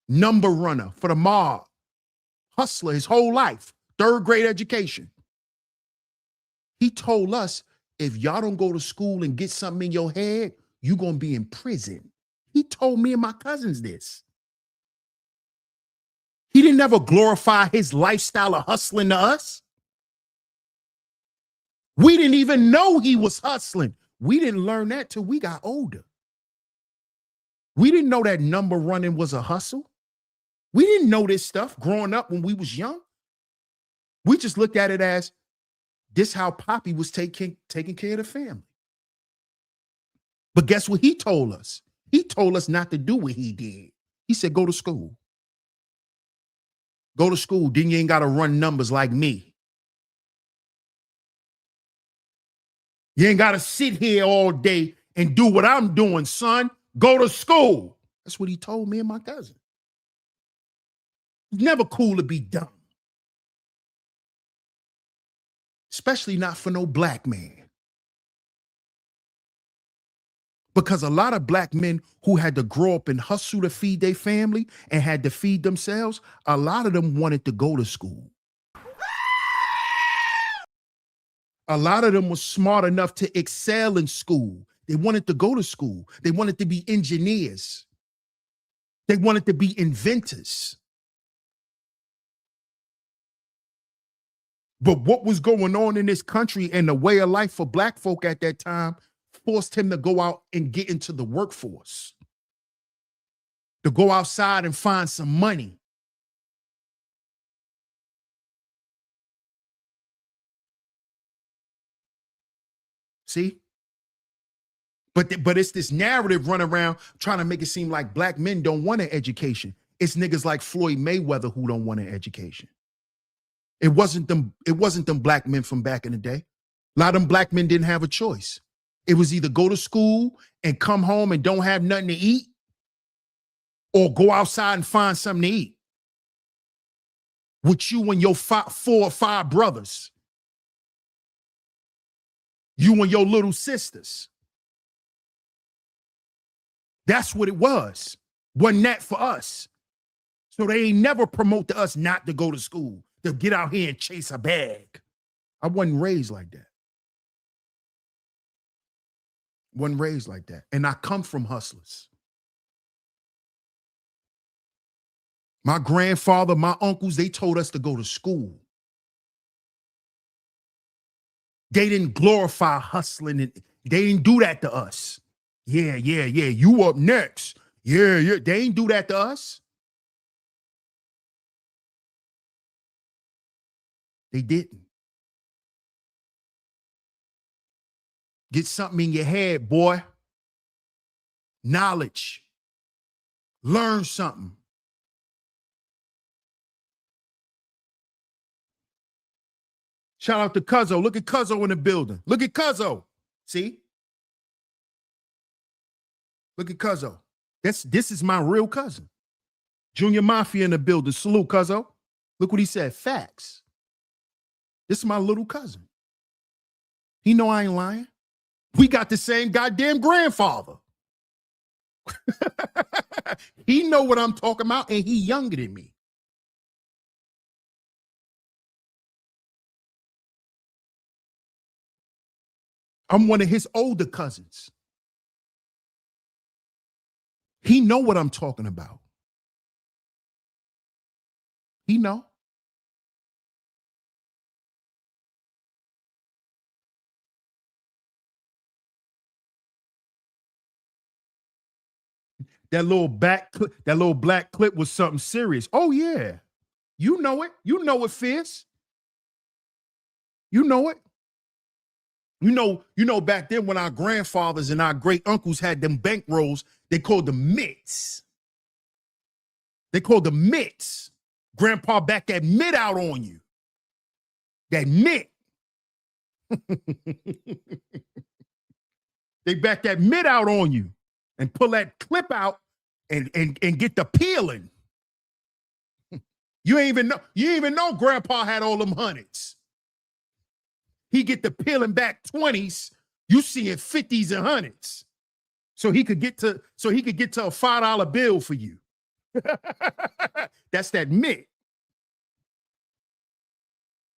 number runner for the mob, hustler his whole life, 3rd grade education. He told us if y'all don't go to school and get something in your head, you're going to be in prison. He told me and my cousins this. He didn't ever glorify his lifestyle of hustling to us. We didn't even know he was hustling. We didn't learn that till we got older. We didn't know that number running was a hustle. We didn't know this stuff growing up when we was young. We just looked at it as this how Poppy was taking care of the family. But guess what he told us? He told us not to do what he did. He said, go to school. Go to school, then you ain't got to run numbers like me. You ain't got to sit here all day and do what I'm doing, son. Go to school. That's what he told me and my cousin. It's never cool to be dumb. Especially not for no black man. Because a lot of black men who had to grow up and hustle to feed their family and had to feed themselves, a lot of them wanted to go to school. A lot of them were smart enough to excel in school. They wanted to go to school. They wanted to be engineers. They wanted to be inventors. But what was going on in this country and the way of life for black folk at that time forced him to go out and get into the workforce, to go outside and find some money. See? But it's this narrative run around trying to make it seem like black men don't want an education. It's niggas like Floyd Mayweather who don't want an education. It wasn't them black men from back in the day. A lot of them black men didn't have a choice. It was either go to school and come home and don't have nothing to eat, or go outside and find something to eat. With you and your 4 or 5 brothers. You and your little sisters. That's what it was. Wasn't that for us? So they ain't never promote to us not to go to school, to get out here and chase a bag. I wasn't raised like that. Wasn't raised like that. And I come from hustlers. My grandfather, my uncles, they told us to go to school. They didn't glorify hustling. And they didn't do that to us. Yeah. You up next. Yeah. They ain't do that to us. They didn't. Get something in your head, boy. Knowledge. Learn something. Shout out to Cuzzo. Look at Cuzzo in the building. Look at Cuzzo. See? Look at Cuzzo. This is my real cousin. Junior Mafia in the building. Salute, Cuzzo. Look what he said. Facts. This is my little cousin. He know I ain't lying. We got the same goddamn grandfather. He know what I'm talking about, and he younger than me. I'm one of his older cousins. He know what I'm talking about. He know. That little black clip was something serious. Oh yeah. You know it. You know it, Fierce. You know it. You know back then when our grandfathers and our great uncles had them bankrolls, they called them mitts. They called them mitts. Grandpa back that mitt out on you. That mitt. They back that mitt out on you and pull that clip out and get the peeling. You ain't even know Grandpa had all them hundreds. He get the peeling back 20s. You seeing 50s and hundreds. So he could get to a $5 bill for you. That's that mitt.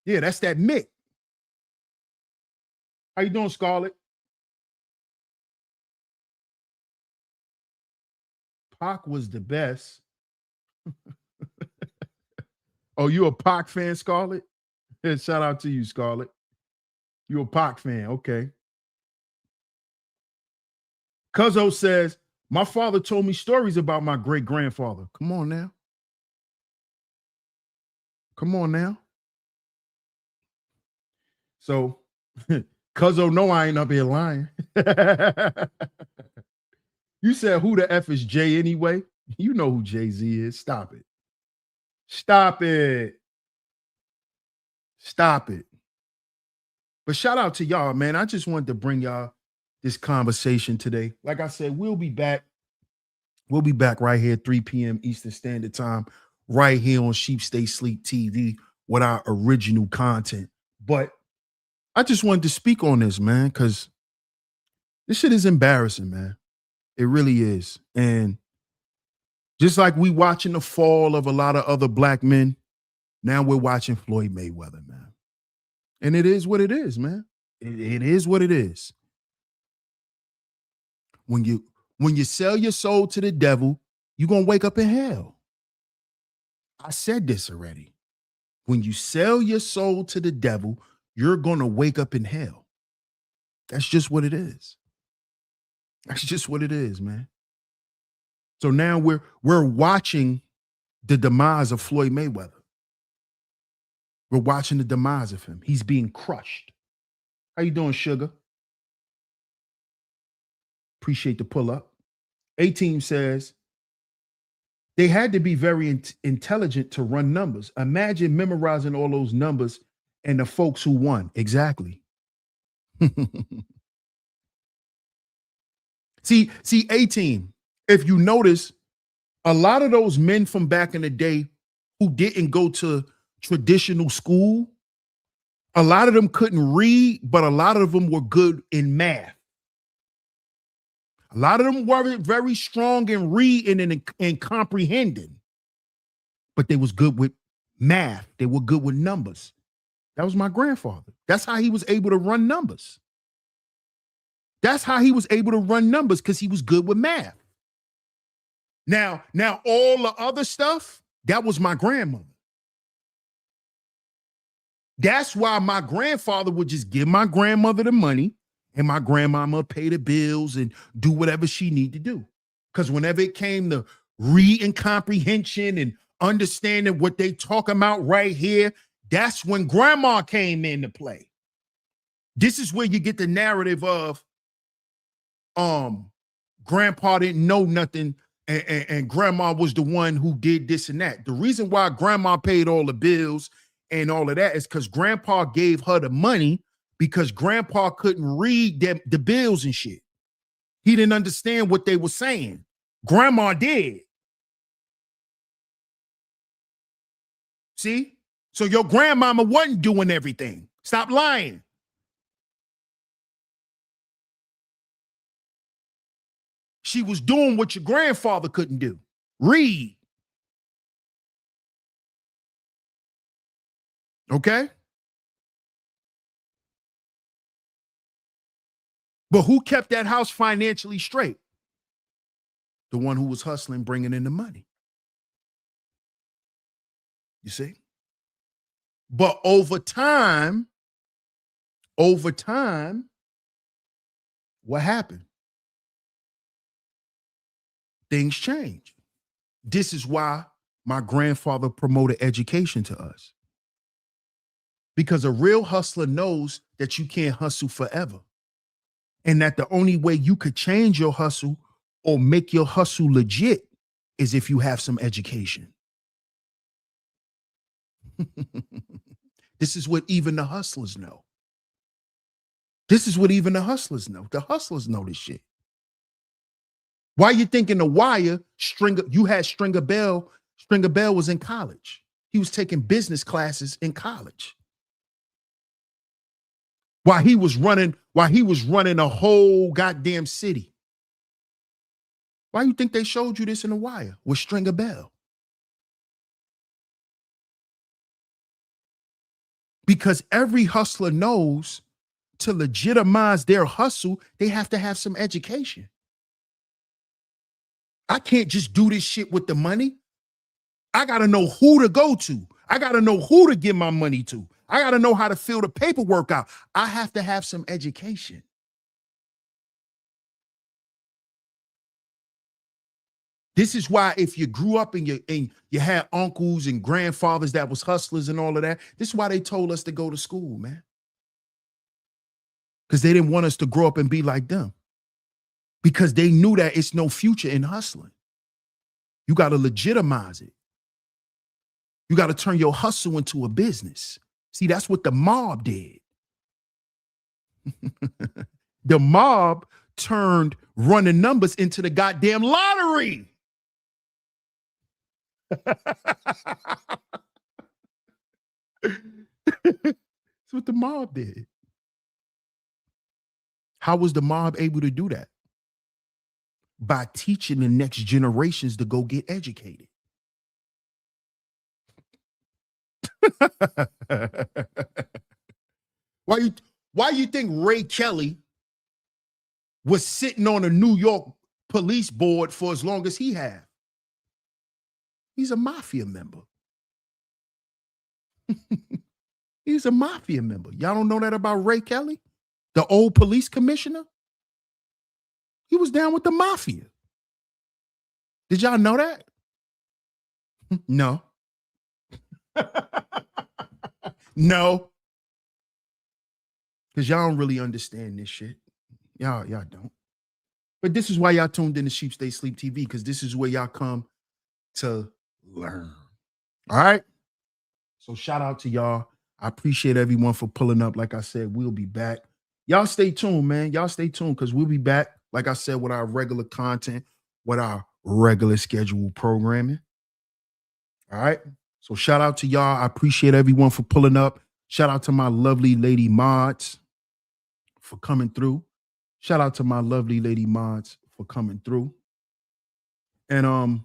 Yeah, that's that mitt. How you doing, Scarlett? Pac was the best. Oh, you a Pac fan, Scarlett? Yeah, shout out to you, Scarlett. You a Pac fan, okay. Cuzzo says, my father told me stories about my great grandfather. Come on now. Come on now. So, Cuzzo, no, I ain't up here lying. You said, who the F is Jay anyway? You know who Jay-Z is. Stop it. Stop it. Stop it. But shout out to y'all, man. I just wanted to bring y'all this conversation today. Like I said, we'll be back. We'll be back right here, 3 p.m. Eastern Standard Time, right here on Sheep Stay Sleep TV with our original content. But I just wanted to speak on this, man, because this shit is embarrassing, man. It really is. And just like we watching the fall of a lot of other black men, now we're watching Floyd Mayweather, man. And it is what it is, man. It is what it is. When you sell your soul to the devil, you're gonna wake up in hell. I said this already. When you sell your soul to the devil, you're gonna wake up in hell. That's just what it is. That's just what it is, man. So now we're watching the demise of Floyd Mayweather. We're watching the demise of him. He's being crushed. How you doing, Sugar? Appreciate the pull up. A-Team says, they had to be very intelligent to run numbers. Imagine memorizing all those numbers and the folks who won. Exactly. See, A-Team, if you notice, a lot of those men from back in the day who didn't go to traditional school, a lot of them couldn't read, but a lot of them were good in math. A lot of them were very strong in reading and comprehending, but they was good with math. They were good with numbers. That was my grandfather. That's how he was able to run numbers. That's how he was able to run numbers, because he was good with math. Now all the other stuff, that was my grandmother. That's why my grandfather would just give my grandmother the money and my grandmama pay the bills and do whatever she need to do. Because whenever it came to reading comprehension and understanding what they talking about right here, that's when grandma came into play. This is where you get the narrative of grandpa didn't know nothing and grandma was the one who did this and that. The reason why grandma paid all the bills and all of that is because grandpa gave her the money, because grandpa couldn't read the bills and shit. He didn't understand what they were saying. Grandma did. See? So your grandmama wasn't doing everything. Stop lying. She was doing what your grandfather couldn't do. Read. Okay? But who kept that house financially straight? The one who was hustling, bringing in the money. You see? But over time, what happened? Things changed. This is why my grandfather promoted education to us. Because a real hustler knows that you can't hustle forever. And that the only way you could change your hustle or make your hustle legit is if you have some education. This is what even the hustlers know. This is what even the hustlers know. The hustlers know this shit. Why you think in The Wire, you had Stringer Bell? Stringer Bell was in college. He was taking business classes in college. While he was running a whole goddamn city. Why you think they showed you this in The Wire with Stringer Bell? Because every hustler knows to legitimize their hustle, they have to have some education. I can't just do this shit with the money. I got to know who to go to. I got to know who to give my money to. I got to know how to fill the paperwork out. I have to have some education. This is why if you grew up and you had uncles and grandfathers that was hustlers and all of that, this is why they told us to go to school, man. Because they didn't want us to grow up and be like them. Because they knew that it's no future in hustling. You got to legitimize it. You got to turn your hustle into a business. See, that's what the mob did. The mob turned running numbers into the goddamn lottery. That's what the mob did. How was the mob able to do that? By teaching the next generations to go get educated. Why you think Ray Kelly was sitting on a New York police board for as long as he had? He's a mafia member. He's a mafia member. Y'all don't know that about Ray Kelly, the old police commissioner? He was down with the mafia. Did y'all know that? No. No. Because y'all don't really understand this shit. Y'all don't. But this is why y'all tuned in to Sheep Stay Sleep TV, because this is where y'all come to learn. All right? So shout out to y'all. I appreciate everyone for pulling up. Like I said, we'll be back. Y'all stay tuned, man. Y'all stay tuned because we'll be back, like I said, with our regular content, with our regular scheduled programming. All right? So shout out to y'all. I appreciate everyone for pulling up. Shout out to my lovely lady mods for coming through. Shout out to my lovely lady mods for coming through. And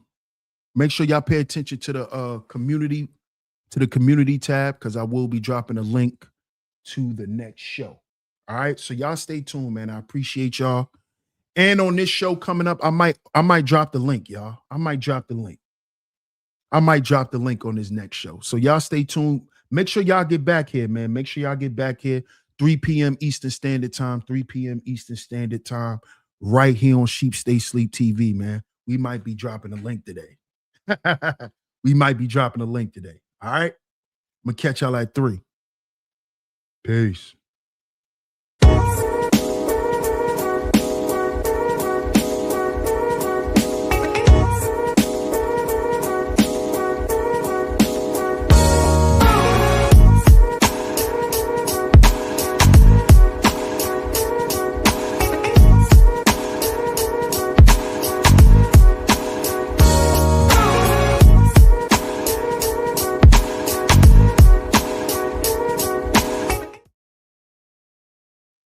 make sure y'all pay attention to the community tab, because I will be dropping a link to the next show. All right. So y'all stay tuned, man. I appreciate y'all. And on this show coming up, I might drop the link, y'all. I might drop the link on this next show. So y'all stay tuned. Make sure y'all get back here, man. Make sure y'all get back here. 3 p.m. Eastern Standard Time, 3 p.m. Eastern Standard Time, right here on Sheep Stay Sleep TV, man. We might be dropping a link today. We might be dropping a link today. All right? I'm going to catch y'all at 3. Peace.